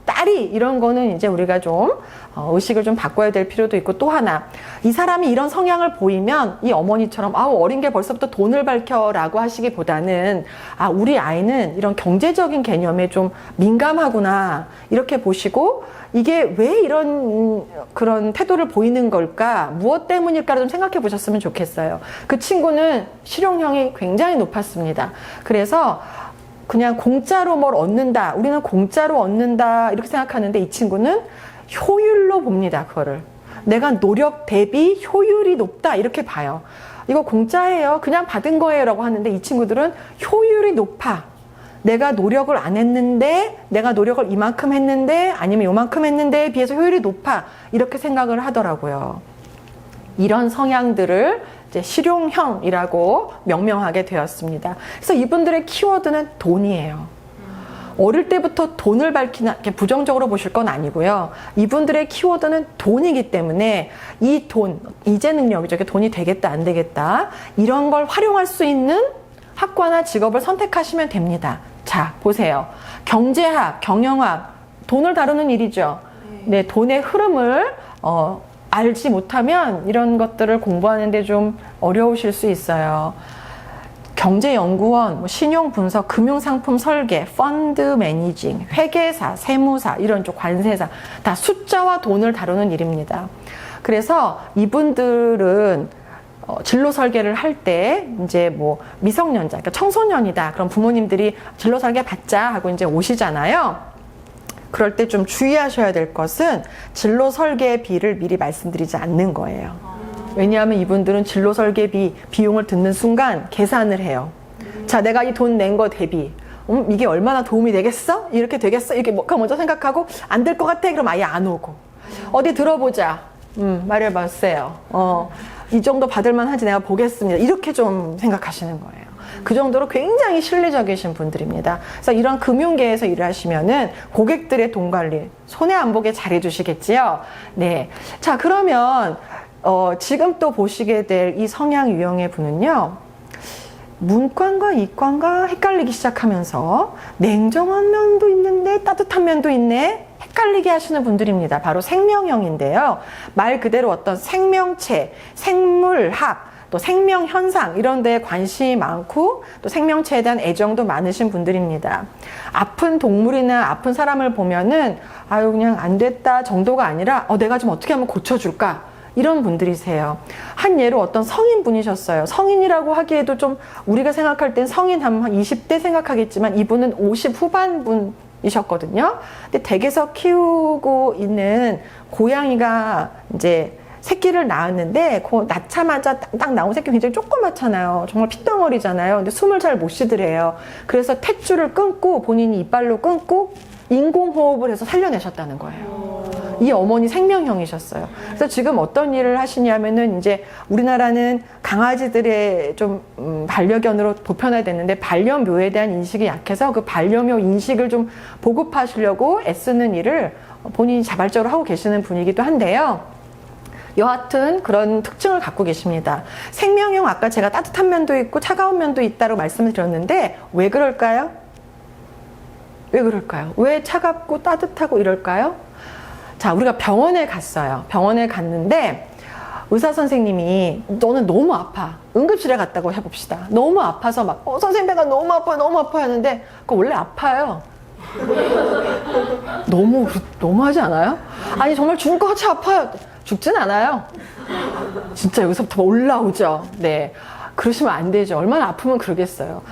딸이, 이런 거는 이제 우리가 좀, 의식을 좀 바꿔야 될 필요도 있고, 또 하나, 이 사람이 이런 성향을 보이면, 이 어머니처럼, 어린 게 벌써부터 돈을 밝혀라고 하시기보다는, 우리 아이는 이런 경제적인 개념에 좀 민감하구나, 이렇게 보시고, 이게 왜 이런 그런 태도를 보이는 걸까? 무엇 때문일까를 좀 생각해 보셨으면 좋겠어요. 그 친구는 실용형이 굉장히 높았습니다. 그래서 그냥 공짜로 뭘 얻는다, 우리는 공짜로 얻는다 이렇게 생각하는데, 이 친구는 효율로 봅니다. 그거를 내가 노력 대비 효율이 높다 이렇게 봐요. 이거 공짜예요, 그냥 받은 거예요 라고 하는데, 이 친구들은 효율이 높아. 내가 노력을 안 했는데, 내가 노력을 이만큼 했는데, 아니면 요만큼 했는데에 비해서 효율이 높아, 이렇게 생각을 하더라고요. 이런 성향들을 이제 실용형이라고 명명하게 되었습니다. 그래서 이분들의 키워드는 돈이에요. 어릴 때부터 돈을 밝히는, 이렇게 부정적으로 보실 건 아니고요. 이분들의 키워드는 돈이기 때문에 이 돈, 이제 능력이죠. 돈이 되겠다, 안 되겠다, 이런 걸 활용할 수 있는 학과나 직업을 선택하시면 됩니다. 자, 보세요. 경제학, 경영학, 돈을 다루는 일이죠. 네, 돈의 흐름을 알지 못하면 이런 것들을 공부하는데 좀 어려우실 수 있어요. 경제연구원, 신용분석, 금융상품 설계, 펀드 매니징, 회계사, 세무사, 이런 쪽 관세사 다 숫자와 돈을 다루는 일입니다. 그래서 이분들은 진로 설계를 할 때 이제 뭐 미성년자, 그러니까 청소년이다. 그럼 부모님들이 진로 설계 받자 하고 이제 오시잖아요. 그럴 때 좀 주의하셔야 될 것은 진로 설계비를 미리 말씀드리지 않는 거예요. 왜냐하면 이분들은 진로 설계비 비용을 듣는 순간 계산을 해요. 자, 내가 이 돈 낸 거 대비 이게 얼마나 도움이 되겠어? 이렇게 되겠어? 이렇게 먼저 생각하고 안 될 것 같아? 그럼 아예 안 오고 어디 들어보자. 말해봤어요. 이 정도 받을만 하지 내가 보겠습니다. 이렇게 좀 생각하시는 거예요. 그 정도로 굉장히 실리적이신 분들입니다. 그래서 이런 금융계에서 일을 하시면은 고객들의 돈 관리 손해 안 보게 잘 해주시겠지요. 네. 자, 그러면 지금 또 보시게 될 이 성향 유형의 분은요, 문과인가 이과인가 헷갈리기 시작하면서 냉정한 면도 있는데 따뜻한 면도 있네, 헷갈리게 하시는 분들입니다. 바로 생명형인데요. 말 그대로 어떤 생명체, 생물학, 또 생명현상 이런 데에 관심이 많고 또 생명체에 대한 애정도 많으신 분들입니다. 아픈 동물이나 아픈 사람을 보면은 아유 그냥 안 됐다 정도가 아니라 내가 좀 어떻게 하면 고쳐줄까, 이런 분들이세요. 한 예로 어떤 성인분이셨어요. 성인이라고 하기에도 좀 우리가 생각할 땐 성인 한 20대 생각하겠지만 이분은 50 후반분이셨거든요. 근데 댁에서 키우고 있는 고양이가 이제 새끼를 낳았는데 그 낳자마자 딱 나온 새끼 굉장히 조그맣잖아요. 정말 핏덩어리잖아요. 근데 숨을 잘 못 쉬더래요. 그래서 탯줄을 끊고 본인이 이빨로 끊고 인공호흡을 해서 살려내셨다는 거예요. 이 어머니 생명형이셨어요. 그래서 지금 어떤 일을 하시냐면은 이제 우리나라는 강아지들의 좀 반려견으로 보편화가 됐는데 반려묘에 대한 인식이 약해서 그 반려묘 인식을 좀 보급하시려고 애쓰는 일을 본인이 자발적으로 하고 계시는 분이기도 한데요. 여하튼 그런 특징을 갖고 계십니다. 생명형 아까 제가 따뜻한 면도 있고 차가운 면도 있다고 말씀을 드렸는데 왜 그럴까요? 왜 그럴까요? 왜 차갑고 따뜻하고 이럴까요? 자, 우리가 병원에 갔어요. 병원에 갔는데 의사 선생님이 너는 너무 아파. 응급실에 갔다고 해봅시다. 너무 아파서 막 선생님 배가 너무 아파요. 너무 아파요 하는데 그거 원래 아파요. 너무 하지 않아요? 아니 정말 죽을 것 같이 아파요. 죽진 않아요. 진짜 여기서부터 올라오죠. 네. 그러시면 안 되죠. 얼마나 아프면 그러겠어요.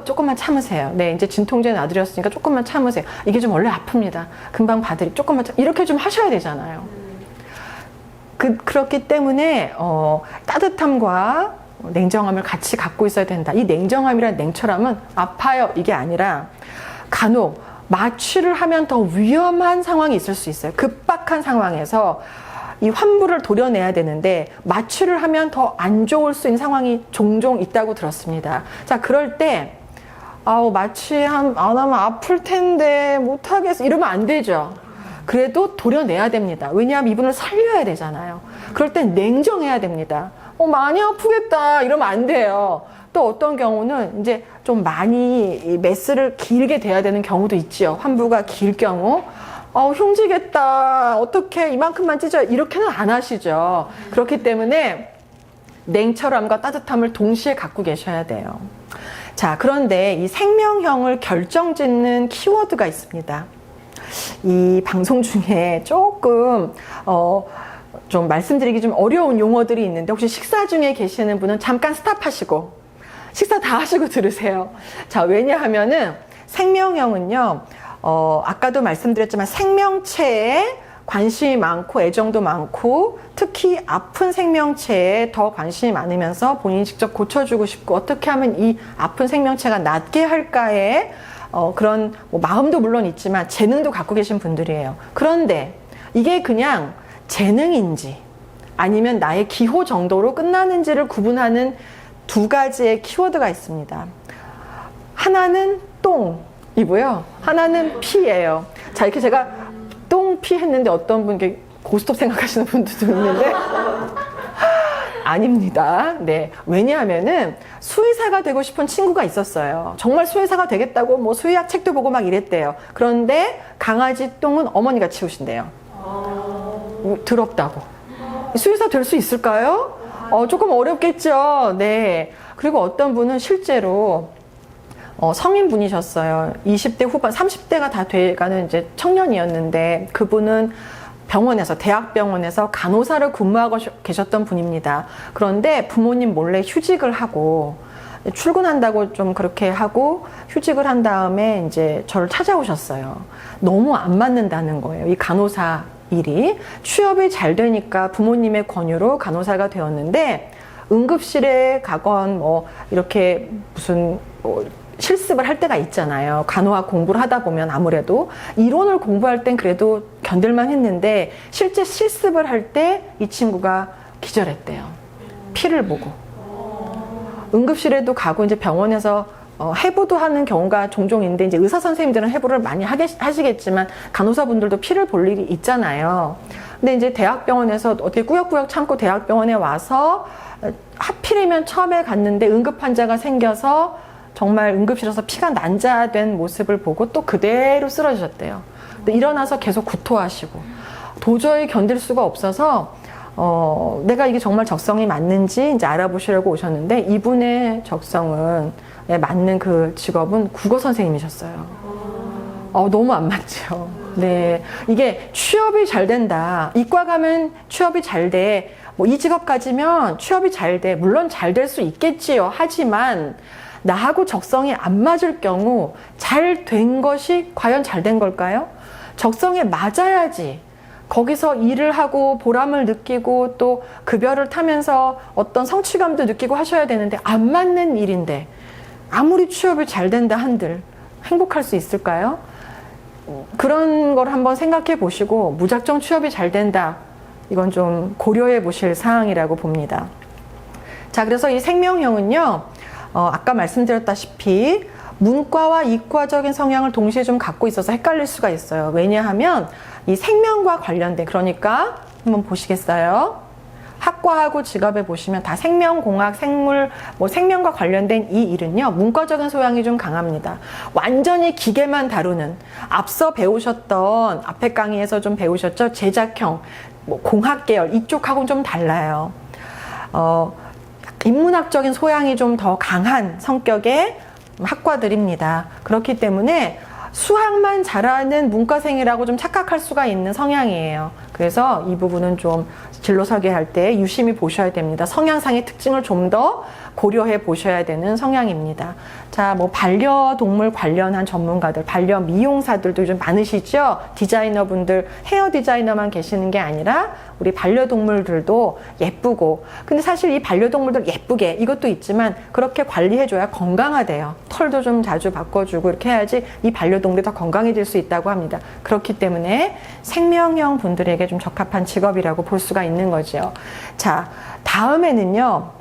조금만 참으세요. 네, 이제 진통제 놔드렸으니까 조금만 참으세요. 이게 좀 원래 아픕니다. 금방 조금만 이렇게 좀 하셔야 되잖아요. 그렇기 때문에 따뜻함과 냉정함을 같이 갖고 있어야 된다. 이 냉정함이란 냉철함은 아파요 이게 아니라 간혹 마취를 하면 더 위험한 상황이 있을 수 있어요. 급박한 상황에서 이 환부를 도려내야 되는데 마취를 하면 더 안 좋을 수 있는 상황이 종종 있다고 들었습니다. 자, 그럴 때 마취 안 하면 아플 텐데 못하겠어 이러면 안 되죠. 그래도 도려내야 됩니다. 왜냐하면 이분을 살려야 되잖아요. 그럴 땐 냉정해야 됩니다. 많이 아프겠다 이러면 안 돼요. 또 어떤 경우는 이제 좀 많이 메스를 길게 대야 되는 경우도 있지요. 환부가 길 경우 흉지겠다. 어떻게 이만큼만 찢어요. 이렇게는 안 하시죠. 그렇기 때문에 냉철함과 따뜻함을 동시에 갖고 계셔야 돼요. 자, 그런데 이 생명형을 결정짓는 키워드가 있습니다. 이 방송 중에 조금 좀 말씀드리기 좀 어려운 용어들이 있는데 혹시 식사 중에 계시는 분은 잠깐 스탑하시고 식사 다 하시고 들으세요. 자, 왜냐하면은 생명형은요, 아까도 말씀드렸지만 생명체에 관심이 많고 애정도 많고 특히 아픈 생명체에 더 관심이 많으면서 본인이 직접 고쳐주고 싶고 어떻게 하면 이 아픈 생명체가 낫게 할까에 그런 마음도 물론 있지만 재능도 갖고 계신 분들이에요. 그런데 이게 그냥 재능인지 아니면 나의 기호 정도로 끝나는지를 구분하는 두 가지의 키워드가 있습니다. 하나는 똥이고요. 하나는 피예요. 자, 이렇게 제가 똥, 피 했는데 어떤 분 고스톱 생각하시는 분들도 있는데 아닙니다. 네. 왜냐하면은 수의사가 되고 싶은 친구가 있었어요. 정말 수의사가 되겠다고 수의학 책도 보고 막 이랬대요. 그런데 강아지 똥은 어머니가 치우신대요. 더럽다고. 수의사 될 수 있을까요? 조금 어렵겠죠. 네. 그리고 어떤 분은 실제로 성인분이셨어요. 20대 후반, 30대가 다 돼가는 이제 청년이었는데 그분은 병원에서, 대학병원에서 간호사를 근무하고 계셨던 분입니다. 그런데 부모님 몰래 휴직을 하고 출근한다고 좀 그렇게 하고 휴직을 한 다음에 이제 저를 찾아오셨어요. 너무 안 맞는다는 거예요. 이 간호사 일이. 취업이 잘 되니까 부모님의 권유로 간호사가 되었는데 응급실에 가건 뭐 이렇게 무슨 실습을 할 때가 있잖아요. 간호학 공부를 하다 보면 아무래도 이론을 공부할 땐 그래도 견딜만 했는데 실제 실습을 할 때 이 친구가 기절했대요. 피를 보고. 응급실에도 가고 이제 병원에서 해부도 하는 경우가 종종 있는데 이제 의사 선생님들은 해부를 많이 하시겠지만 간호사분들도 피를 볼 일이 있잖아요. 근데 이제 대학병원에서 어떻게 꾸역꾸역 참고 대학병원에 와서 하필이면 처음에 갔는데 응급 환자가 생겨서 정말 응급실에서 피가 난자된 모습을 보고 또 그대로 쓰러지셨대요. 근데 일어나서 계속 구토하시고 도저히 견딜 수가 없어서 내가 이게 정말 적성이 맞는지 이제 알아보시려고 오셨는데 이분의 적성은 맞는 그 직업은 국어 선생님이셨어요. 너무 안 맞죠. 네. 이게 취업이 잘 된다. 이과 가면 취업이 잘 돼. 뭐 이 직업 가지면 취업이 잘 돼. 물론 잘 될 수 있겠지요. 하지만 나하고 적성이 안 맞을 경우 잘 된 것이 과연 잘 된 걸까요? 적성에 맞아야지. 거기서 일을 하고 보람을 느끼고 또 급여를 타면서 어떤 성취감도 느끼고 하셔야 되는데 안 맞는 일인데 아무리 취업이 잘 된다 한들 행복할 수 있을까요? 그런 걸 한번 생각해 보시고 무작정 취업이 잘 된다. 이건 좀 고려해 보실 사항이라고 봅니다. 자, 그래서 이 생명형은요, 아까 말씀드렸다시피 문과와 이과적인 성향을 동시에 좀 갖고 있어서 헷갈릴 수가 있어요. 왜냐하면 이 생명과 관련된, 그러니까 한번 보시겠어요? 학과하고 직업에 보시면 다 생명공학, 생물, 뭐 생명과 관련된 이 일은요, 문과적인 소양이 좀 강합니다. 완전히 기계만 다루는, 앞서 배우셨던, 앞에 강의에서 좀 배우셨죠? 제작형, 뭐 공학 계열, 이쪽하고는 좀 달라요. 인문학적인 소양이 좀 더 강한 성격의 학과들입니다. 그렇기 때문에 수학만 잘하는 문과생이라고 좀 착각할 수가 있는 성향이에요. 그래서 이 부분은 좀 진로 설계할 때 유심히 보셔야 됩니다. 성향상의 특징을 좀 더 고려해 보셔야 되는 성향입니다. 자, 뭐 반려동물 관련한 전문가들, 반려미용사들도 좀 많으시죠? 디자이너분들, 헤어 디자이너만 계시는 게 아니라 우리 반려동물들도 예쁘고, 근데 사실 이 반려동물들 예쁘게 이것도 있지만 그렇게 관리해줘야 건강하대요. 털도 좀 자주 바꿔주고 이렇게 해야지 이 반려동물이 더 건강해질 수 있다고 합니다. 그렇기 때문에 생명형 분들에게 좀 적합한 직업이라고 볼 수가 있는 거죠. 자, 다음에는요,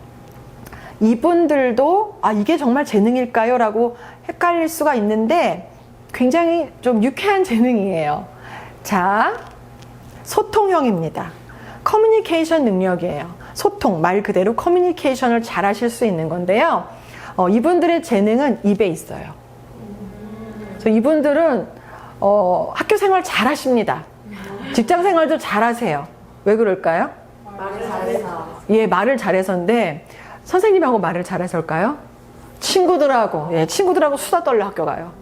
이분들도 이게 정말 재능일까요? 라고 헷갈릴 수가 있는데 굉장히 좀 유쾌한 재능이에요. 자, 소통형입니다. 커뮤니케이션 능력이에요. 소통, 말 그대로 커뮤니케이션을 잘 하실 수 있는 건데요. 이분들의 재능은 입에 있어요. 그래서 이분들은 학교 생활 잘 하십니다. 직장 생활도 잘 하세요. 왜 그럴까요? 말을 잘해서. 예, 말을 잘해서인데 선생님하고 말을 잘해서일까요? 친구들하고 수다 떨려 학교 가요.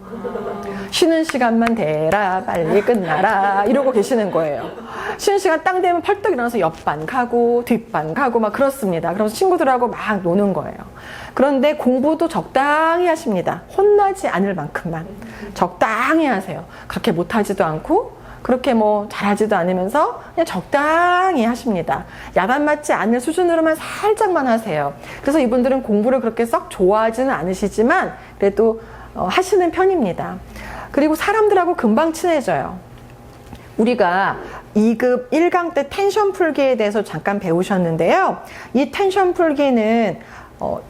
쉬는 시간만 되라, 빨리 끝나라, 이러고 계시는 거예요. 쉬는 시간 땅 되면 펄떡 일어나서 옆반 가고, 뒷반 가고, 막 그렇습니다. 그래서 친구들하고 막 노는 거예요. 그런데 공부도 적당히 하십니다. 혼나지 않을 만큼만. 적당히 하세요. 그렇게 못하지도 않고, 그렇게 뭐 잘하지도 않으면서 그냥 적당히 하십니다. 야단 맞지 않을 수준으로만 살짝만 하세요. 그래서 이분들은 공부를 그렇게 썩 좋아하지는 않으시지만 그래도 하시는 편입니다. 그리고 사람들하고 금방 친해져요. 우리가 2급 1강 때 텐션 풀기에 대해서 잠깐 배우셨는데요. 이 텐션 풀기는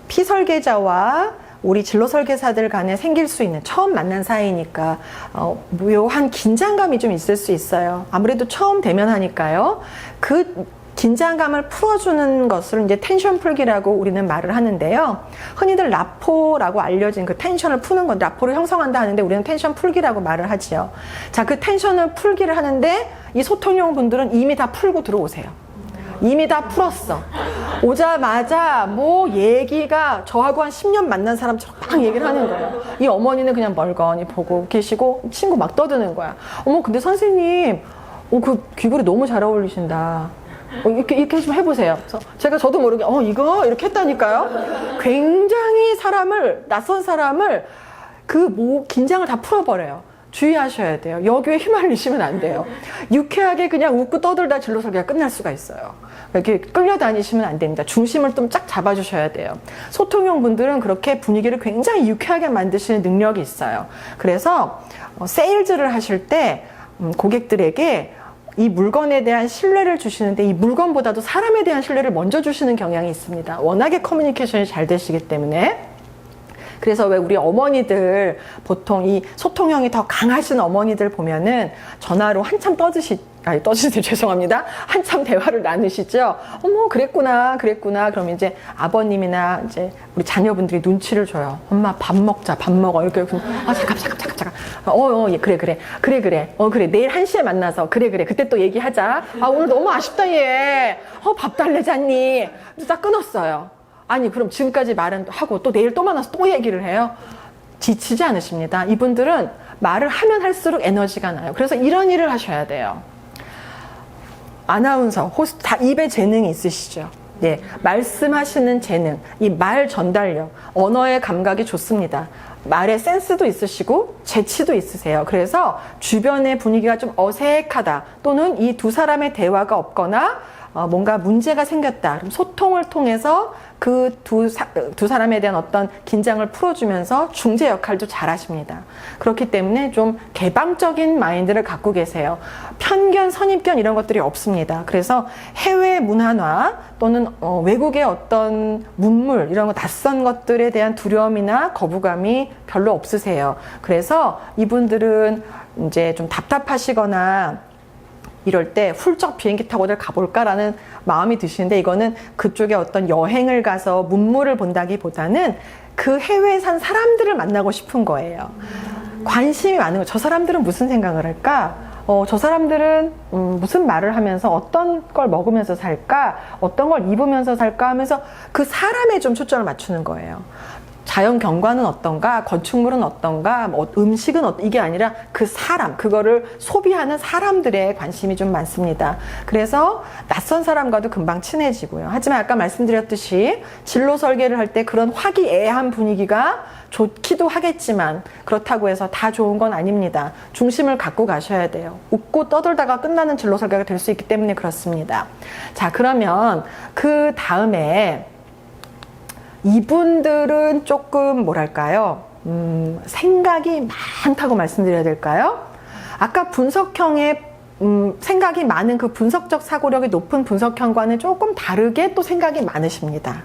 피설계자와 우리 진로 설계사들 간에 생길 수 있는, 처음 만난 사이니까 묘한 긴장감이 좀 있을 수 있어요. 아무래도 처음 대면하니까요. 그 긴장감을 풀어주는 것을 이제 텐션 풀기라고 우리는 말을 하는데요. 흔히들 라포라고 알려진 그 텐션을 푸는 건 라포를 형성한다 하는데 우리는 텐션 풀기라고 말을 하지요. 자, 그 텐션을 풀기를 하는데 이 소통용 분들은 이미 다 풀고 들어오세요. 이미 다 풀었어. 오자마자 뭐 얘기가 저하고 한 10년 만난 사람처럼 막 얘기를 하는 거예요. 이 어머니는 그냥 멀거니 보고 계시고 친구 막 떠드는 거야. 어머 근데 선생님 그 귀걸이 너무 잘 어울리신다. 이렇게 좀 해보세요. 그래서 저도 모르게 이거 이렇게 했다니까요. 굉장히 낯선 사람을 긴장을 다 풀어버려요. 주의하셔야 돼요. 여기에 휘말리시면 안 돼요. 유쾌하게 그냥 웃고 떠들다 진로 설계가 끝날 수가 있어요. 이렇게 끌려다니시면 안 됩니다. 중심을 좀 쫙 잡아주셔야 돼요. 소통형 분들은 그렇게 분위기를 굉장히 유쾌하게 만드시는 능력이 있어요. 그래서 세일즈를 하실 때 고객들에게 이 물건에 대한 신뢰를 주시는데 이 물건보다도 사람에 대한 신뢰를 먼저 주시는 경향이 있습니다. 워낙에 커뮤니케이션이 잘 되시기 때문에. 그래서 왜 우리 어머니들 보통 이 소통형이 더 강하신 어머니들 보면은 전화로 한참 떠드실 죄송합니다. 한참 대화를 나누시죠. 어머 그랬구나. 그럼 이제 아버님이나 이제 우리 자녀분들이 눈치를 줘요. 엄마 밥 먹자, 밥 먹어. 이렇게 잠깐. 예, 그래. 그래. 내일 1시에 만나서 그래. 그때 또 얘기하자. 오늘 너무 아쉽다 얘. 밥 달래잖니. 딱 끊었어요. 아니 그럼 지금까지 말은 하고 또 내일 또 만나서 또 얘기를 해요. 지치지 않으십니다. 이분들은 말을 하면 할수록 에너지가 나요. 그래서 이런 일을 하셔야 돼요. 아나운서, 호스트 다 입에 재능이 있으시죠. 네, 말씀하시는 재능, 이 말 전달력, 언어의 감각이 좋습니다. 말의 센스도 있으시고 재치도 있으세요. 그래서 주변의 분위기가 좀 어색하다 또는 이 두 사람의 대화가 없거나 뭔가 문제가 생겼다. 그럼 소통을 통해서 그 두 사람에 대한 어떤 긴장을 풀어주면서 중재 역할도 잘 하십니다. 그렇기 때문에 좀 개방적인 마인드를 갖고 계세요. 편견, 선입견 이런 것들이 없습니다. 그래서 해외 문화나 또는 외국의 어떤 문물 이런 거 낯선 것들에 대한 두려움이나 거부감이 별로 없으세요. 그래서 이분들은 이제 좀 답답하시거나 이럴 때 훌쩍 비행기 타고들 가볼까라는 마음이 드시는데 이거는 그쪽에 어떤 여행을 가서 문물을 본다기보다는 그 해외에 산 사람들을 만나고 싶은 거예요. 관심이 많은 거예요. 저 사람들은 무슨 생각을 할까? 저 사람들은 무슨 말을 하면서 어떤 걸 먹으면서 살까? 어떤 걸 입으면서 살까? 하면서 그 사람에 좀 초점을 맞추는 거예요. 자연 경관은 어떤가, 건축물은 어떤가, 음식은 이게 아니라 그 사람, 그거를 소비하는 사람들의 관심이 좀 많습니다. 그래서 낯선 사람과도 금방 친해지고요. 하지만 아까 말씀드렸듯이 진로 설계를 할 때 그런 화기애애한 분위기가 좋기도 하겠지만 그렇다고 해서 다 좋은 건 아닙니다. 중심을 갖고 가셔야 돼요. 웃고 떠들다가 끝나는 진로 설계가 될 수 있기 때문에 그렇습니다. 자, 그러면 그 다음에 이분들은 조금 뭐랄까요? 생각이 많다고 말씀드려야 될까요? 아까 분석형의 생각이 많은 그 분석적 사고력이 높은 분석형과는 조금 다르게 또 생각이 많으십니다.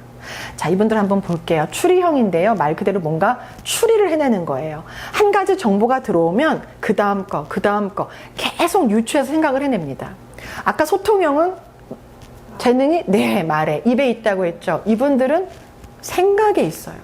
자, 이분들 한번 볼게요. 추리형인데요. 말 그대로 뭔가 추리를 해내는 거예요. 한 가지 정보가 들어오면 그 다음 거 계속 유추해서 생각을 해냅니다. 아까 소통형은 재능이 말에 입에 있다고 했죠. 이분들은 생각에 있어요.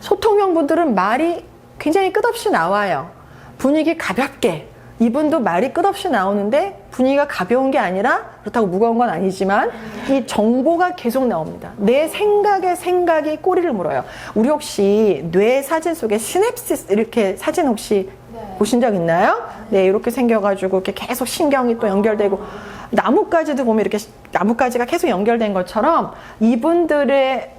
소통형 분들은 말이 굉장히 끝없이 나와요. 분위기 가볍게. 이분도 말이 끝없이 나오는데 분위기가 가벼운 게 아니라 그렇다고 무거운 건 아니지만 이 정보가 계속 나옵니다. 내 생각이 꼬리를 물어요. 우리 혹시 뇌 사진 속에 시냅시스 이렇게 사진 혹시 보신 적 있나요? 네, 이렇게 생겨가지고 이렇게 계속 신경이 또 연결되고 나뭇가지도 보면 이렇게 나뭇가지가 계속 연결된 것처럼 이분들의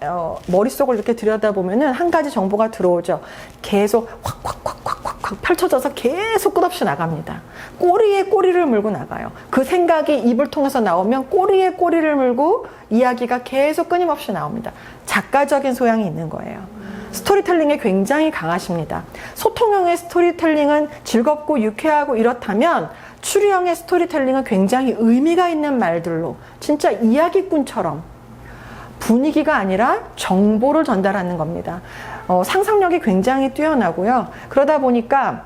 머릿속을 이렇게 들여다보면은 한 가지 정보가 들어오죠. 계속 확 펼쳐져서 계속 끝없이 나갑니다. 꼬리에 꼬리를 물고 나가요. 그 생각이 입을 통해서 나오면 꼬리에 꼬리를 물고 이야기가 계속 끊임없이 나옵니다. 작가적인 소양이 있는 거예요. 스토리텔링에 굉장히 강하십니다. 소통형의 스토리텔링은 즐겁고 유쾌하고 이렇다면 추리형의 스토리텔링은 굉장히 의미가 있는 말들로 진짜 이야기꾼처럼 분위기가 아니라 정보를 전달하는 겁니다. 상상력이 굉장히 뛰어나고요. 그러다 보니까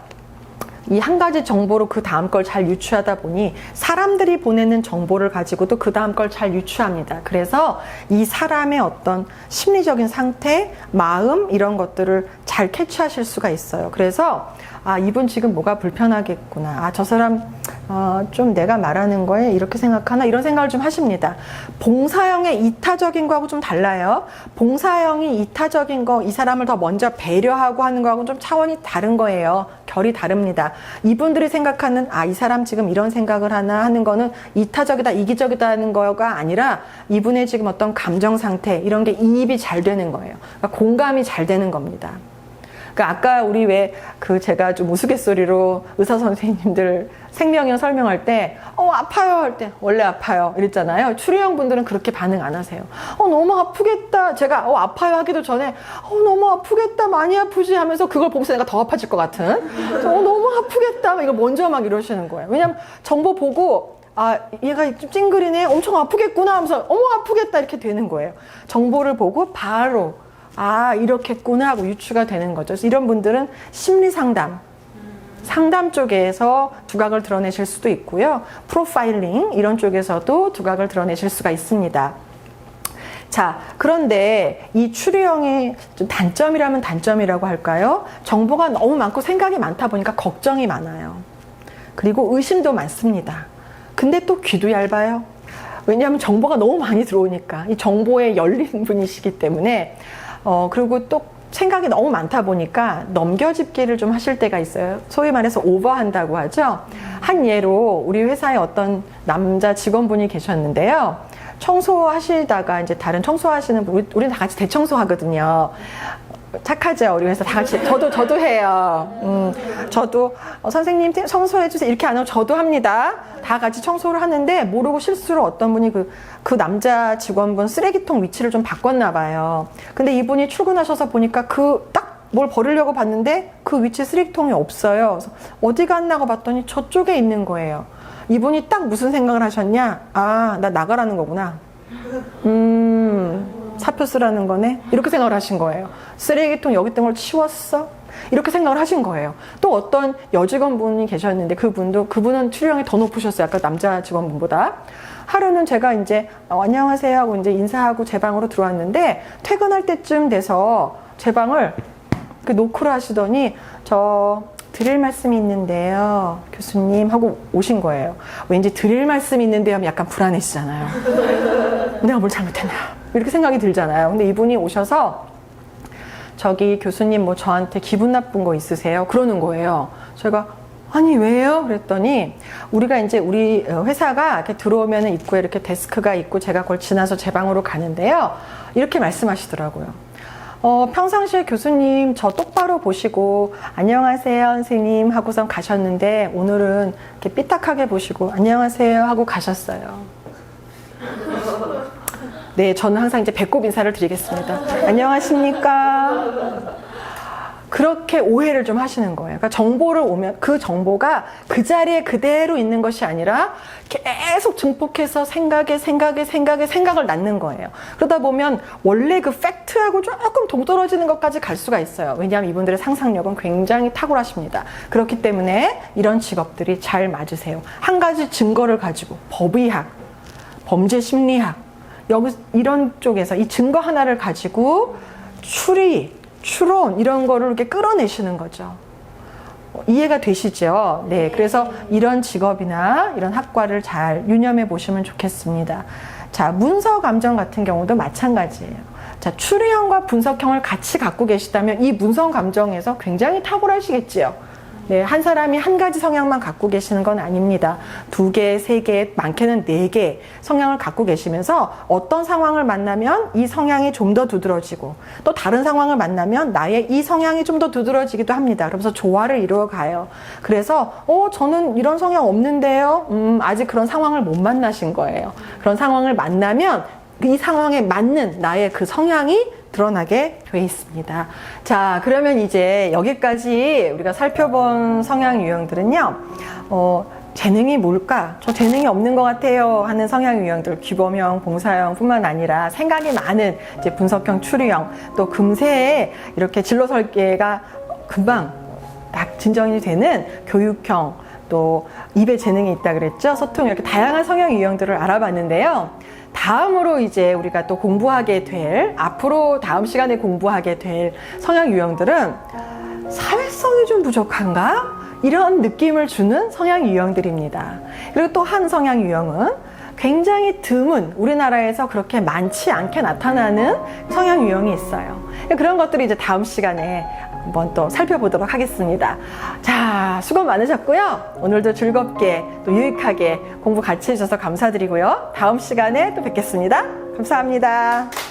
이 한 가지 정보로 그 다음 걸 잘 유추하다 보니 사람들이 보내는 정보를 가지고도 그 다음 걸 잘 유추합니다. 그래서 이 사람의 어떤 심리적인 상태, 마음 이런 것들을 잘 캐치하실 수가 있어요. 그래서 이분 지금 뭐가 불편하겠구나. 저 사람 좀 내가 말하는 거에 이렇게 생각하나 이런 생각을 좀 하십니다. 봉사형의 이타적인 거하고 좀 달라요. 봉사형이 이타적인 거, 이 사람을 더 먼저 배려하고 하는 거하고는 좀 차원이 다른 거예요. 결이 다릅니다. 이분들이 생각하는 이 사람 지금 이런 생각을 하나 하는 거는 이타적이다, 이기적이다 하는 거가 아니라 이분의 지금 어떤 감정 상태 이런 게 이입이 잘 되는 거예요. 그러니까 공감이 잘 되는 겁니다. 그러니까 아까 우리 왜 제가 좀 우스갯소리로 의사 선생님들 생명형 설명할 때 아파요 할 때 원래 아파요 이랬잖아요. 추리형 분들은 그렇게 반응 안 하세요. 너무 아프겠다. 제가 아파요 하기도 전에 너무 아프겠다, 많이 아프지 하면서 그걸 보고서 내가 더 아파질 것 같은 너무 아프겠다 이거 먼저 막 이러시는 거예요. 왜냐면 정보 보고 얘가 좀 찡그리네, 엄청 아프겠구나 하면서 어머 아프겠다 이렇게 되는 거예요. 정보를 보고 바로 이렇겠구나 하고 유추가 되는 거죠. 그래서 이런 분들은 심리 상담 쪽에서 두각을 드러내실 수도 있고요. 프로파일링 이런 쪽에서도 두각을 드러내실 수가 있습니다. 자, 그런데 이 추리형의 좀 단점이라면 단점이라고 할까요? 정보가 너무 많고 생각이 많다 보니까 걱정이 많아요. 그리고 의심도 많습니다. 근데 또 귀도 얇아요. 왜냐하면 정보가 너무 많이 들어오니까 이 정보에 열린 분이시기 때문에 그리고 또 생각이 너무 많다 보니까 넘겨짚기를 좀 하실 때가 있어요. 소위 말해서 오버한다고 하죠. 한 예로 우리 회사에 어떤 남자 직원분이 계셨는데요. 청소하시다가 이제 다른 청소하시는 분, 우리는 다 같이 대청소하거든요. 착하죠. 우리 회사 다 같이. 저도 해요. 저도 선생님 청소해 주세요 이렇게 안 하고 저도 합니다. 다 같이 청소를 하는데 모르고 실수로 어떤 분이 그 남자 직원분 쓰레기통 위치를 좀 바꿨나 봐요. 근데 이분이 출근하셔서 보니까 딱 뭘 버리려고 봤는데 그 위치에 쓰레기통이 없어요. 그래서 어디 갔나고 봤더니 저쪽에 있는 거예요. 이분이 딱 무슨 생각을 하셨냐? 나 나가라는 거구나. 사표 쓰라는 거네? 이렇게 생각을 하신 거예요. 쓰레기통 여기 있던 걸 치웠어? 이렇게 생각을 하신 거예요. 또 어떤 여직원분이 계셨는데 그분은 추리형이 더 높으셨어요. 아까 남자 직원분보다. 하루는 제가 이제 안녕하세요 하고 이제 인사하고 제 방으로 들어왔는데 퇴근할 때쯤 돼서 제 방을 노크를 하시더니 드릴 말씀이 있는데요, 교수님 하고 오신 거예요. 왠지 드릴 말씀이 있는데요 하면 약간 불안해지잖아요. 내가 뭘 잘못했나 이렇게 생각이 들잖아요. 근데 이분이 오셔서 저기 교수님 저한테 기분 나쁜 거 있으세요? 그러는 거예요. 제가 아니 왜요? 그랬더니 우리가 이제 우리 회사가 이렇게 들어오면 입구에 이렇게 데스크가 있고 제가 그걸 지나서 제 방으로 가는데요. 이렇게 말씀하시더라고요. 평상시에 교수님 저 똑바로 보시고 안녕하세요 선생님 하고선 가셨는데 오늘은 이렇게 삐딱하게 보시고 안녕하세요 하고 가셨어요. 네, 저는 항상 이제 배꼽 인사를 드리겠습니다. 안녕하십니까? 그렇게 오해를 좀 하시는 거예요. 그러니까 정보를 오면 그 정보가 그 자리에 그대로 있는 것이 아니라 계속 증폭해서 생각을 낳는 거예요. 그러다 보면 원래 그 팩트하고 조금 동떨어지는 것까지 갈 수가 있어요. 왜냐하면 이분들의 상상력은 굉장히 탁월하십니다. 그렇기 때문에 이런 직업들이 잘 맞으세요. 한 가지 증거를 가지고 법의학, 범죄심리학 이런 쪽에서 이 증거 하나를 가지고 추론 이런 거를 이렇게 끌어내시는 거죠. 이해가 되시죠? 네, 그래서 이런 직업이나 이런 학과를 잘 유념해 보시면 좋겠습니다. 자, 문서 감정 같은 경우도 마찬가지예요. 자, 추리형과 분석형을 같이 갖고 계시다면 이 문서 감정에서 굉장히 탁월하시겠지요. 네, 한 사람이 한 가지 성향만 갖고 계시는 건 아닙니다. 2개, 3개, 많게는 4개 성향을 갖고 계시면서 어떤 상황을 만나면 이 성향이 좀 더 두드러지고 또 다른 상황을 만나면 나의 이 성향이 좀 더 두드러지기도 합니다. 그러면서 조화를 이루어 가요. 그래서 저는 이런 성향 없는데요. 아직 그런 상황을 못 만나신 거예요. 그런 상황을 만나면 이 상황에 맞는 나의 그 성향이 드러나게 돼 있습니다. 자, 그러면 이제 여기까지 우리가 살펴본 성향 유형들은요, 재능이 뭘까? 저 재능이 없는 것 같아요 하는 성향 유형들, 규범형, 봉사형 뿐만 아니라 생각이 많은 이제 분석형, 추리형, 또 금세에 이렇게 진로 설계가 금방 딱 진정이 되는 교육형, 또 입에 재능이 있다 그랬죠? 소통, 이렇게 다양한 성향 유형들을 알아봤는데요. 다음으로 이제 우리가 또 공부하게 될, 앞으로 다음 시간에 공부하게 될 성향 유형들은 사회성이 좀 부족한가? 이런 느낌을 주는 성향 유형들입니다. 그리고 또 한 성향 유형은 굉장히 드문, 우리나라에서 그렇게 많지 않게 나타나는 성향 유형이 있어요. 그런 것들을 이제 다음 시간에 한번 또 살펴보도록 하겠습니다. 자, 수고 많으셨고요. 오늘도 즐겁게 또 유익하게 공부 같이 해주셔서 감사드리고요. 다음 시간에 또 뵙겠습니다. 감사합니다.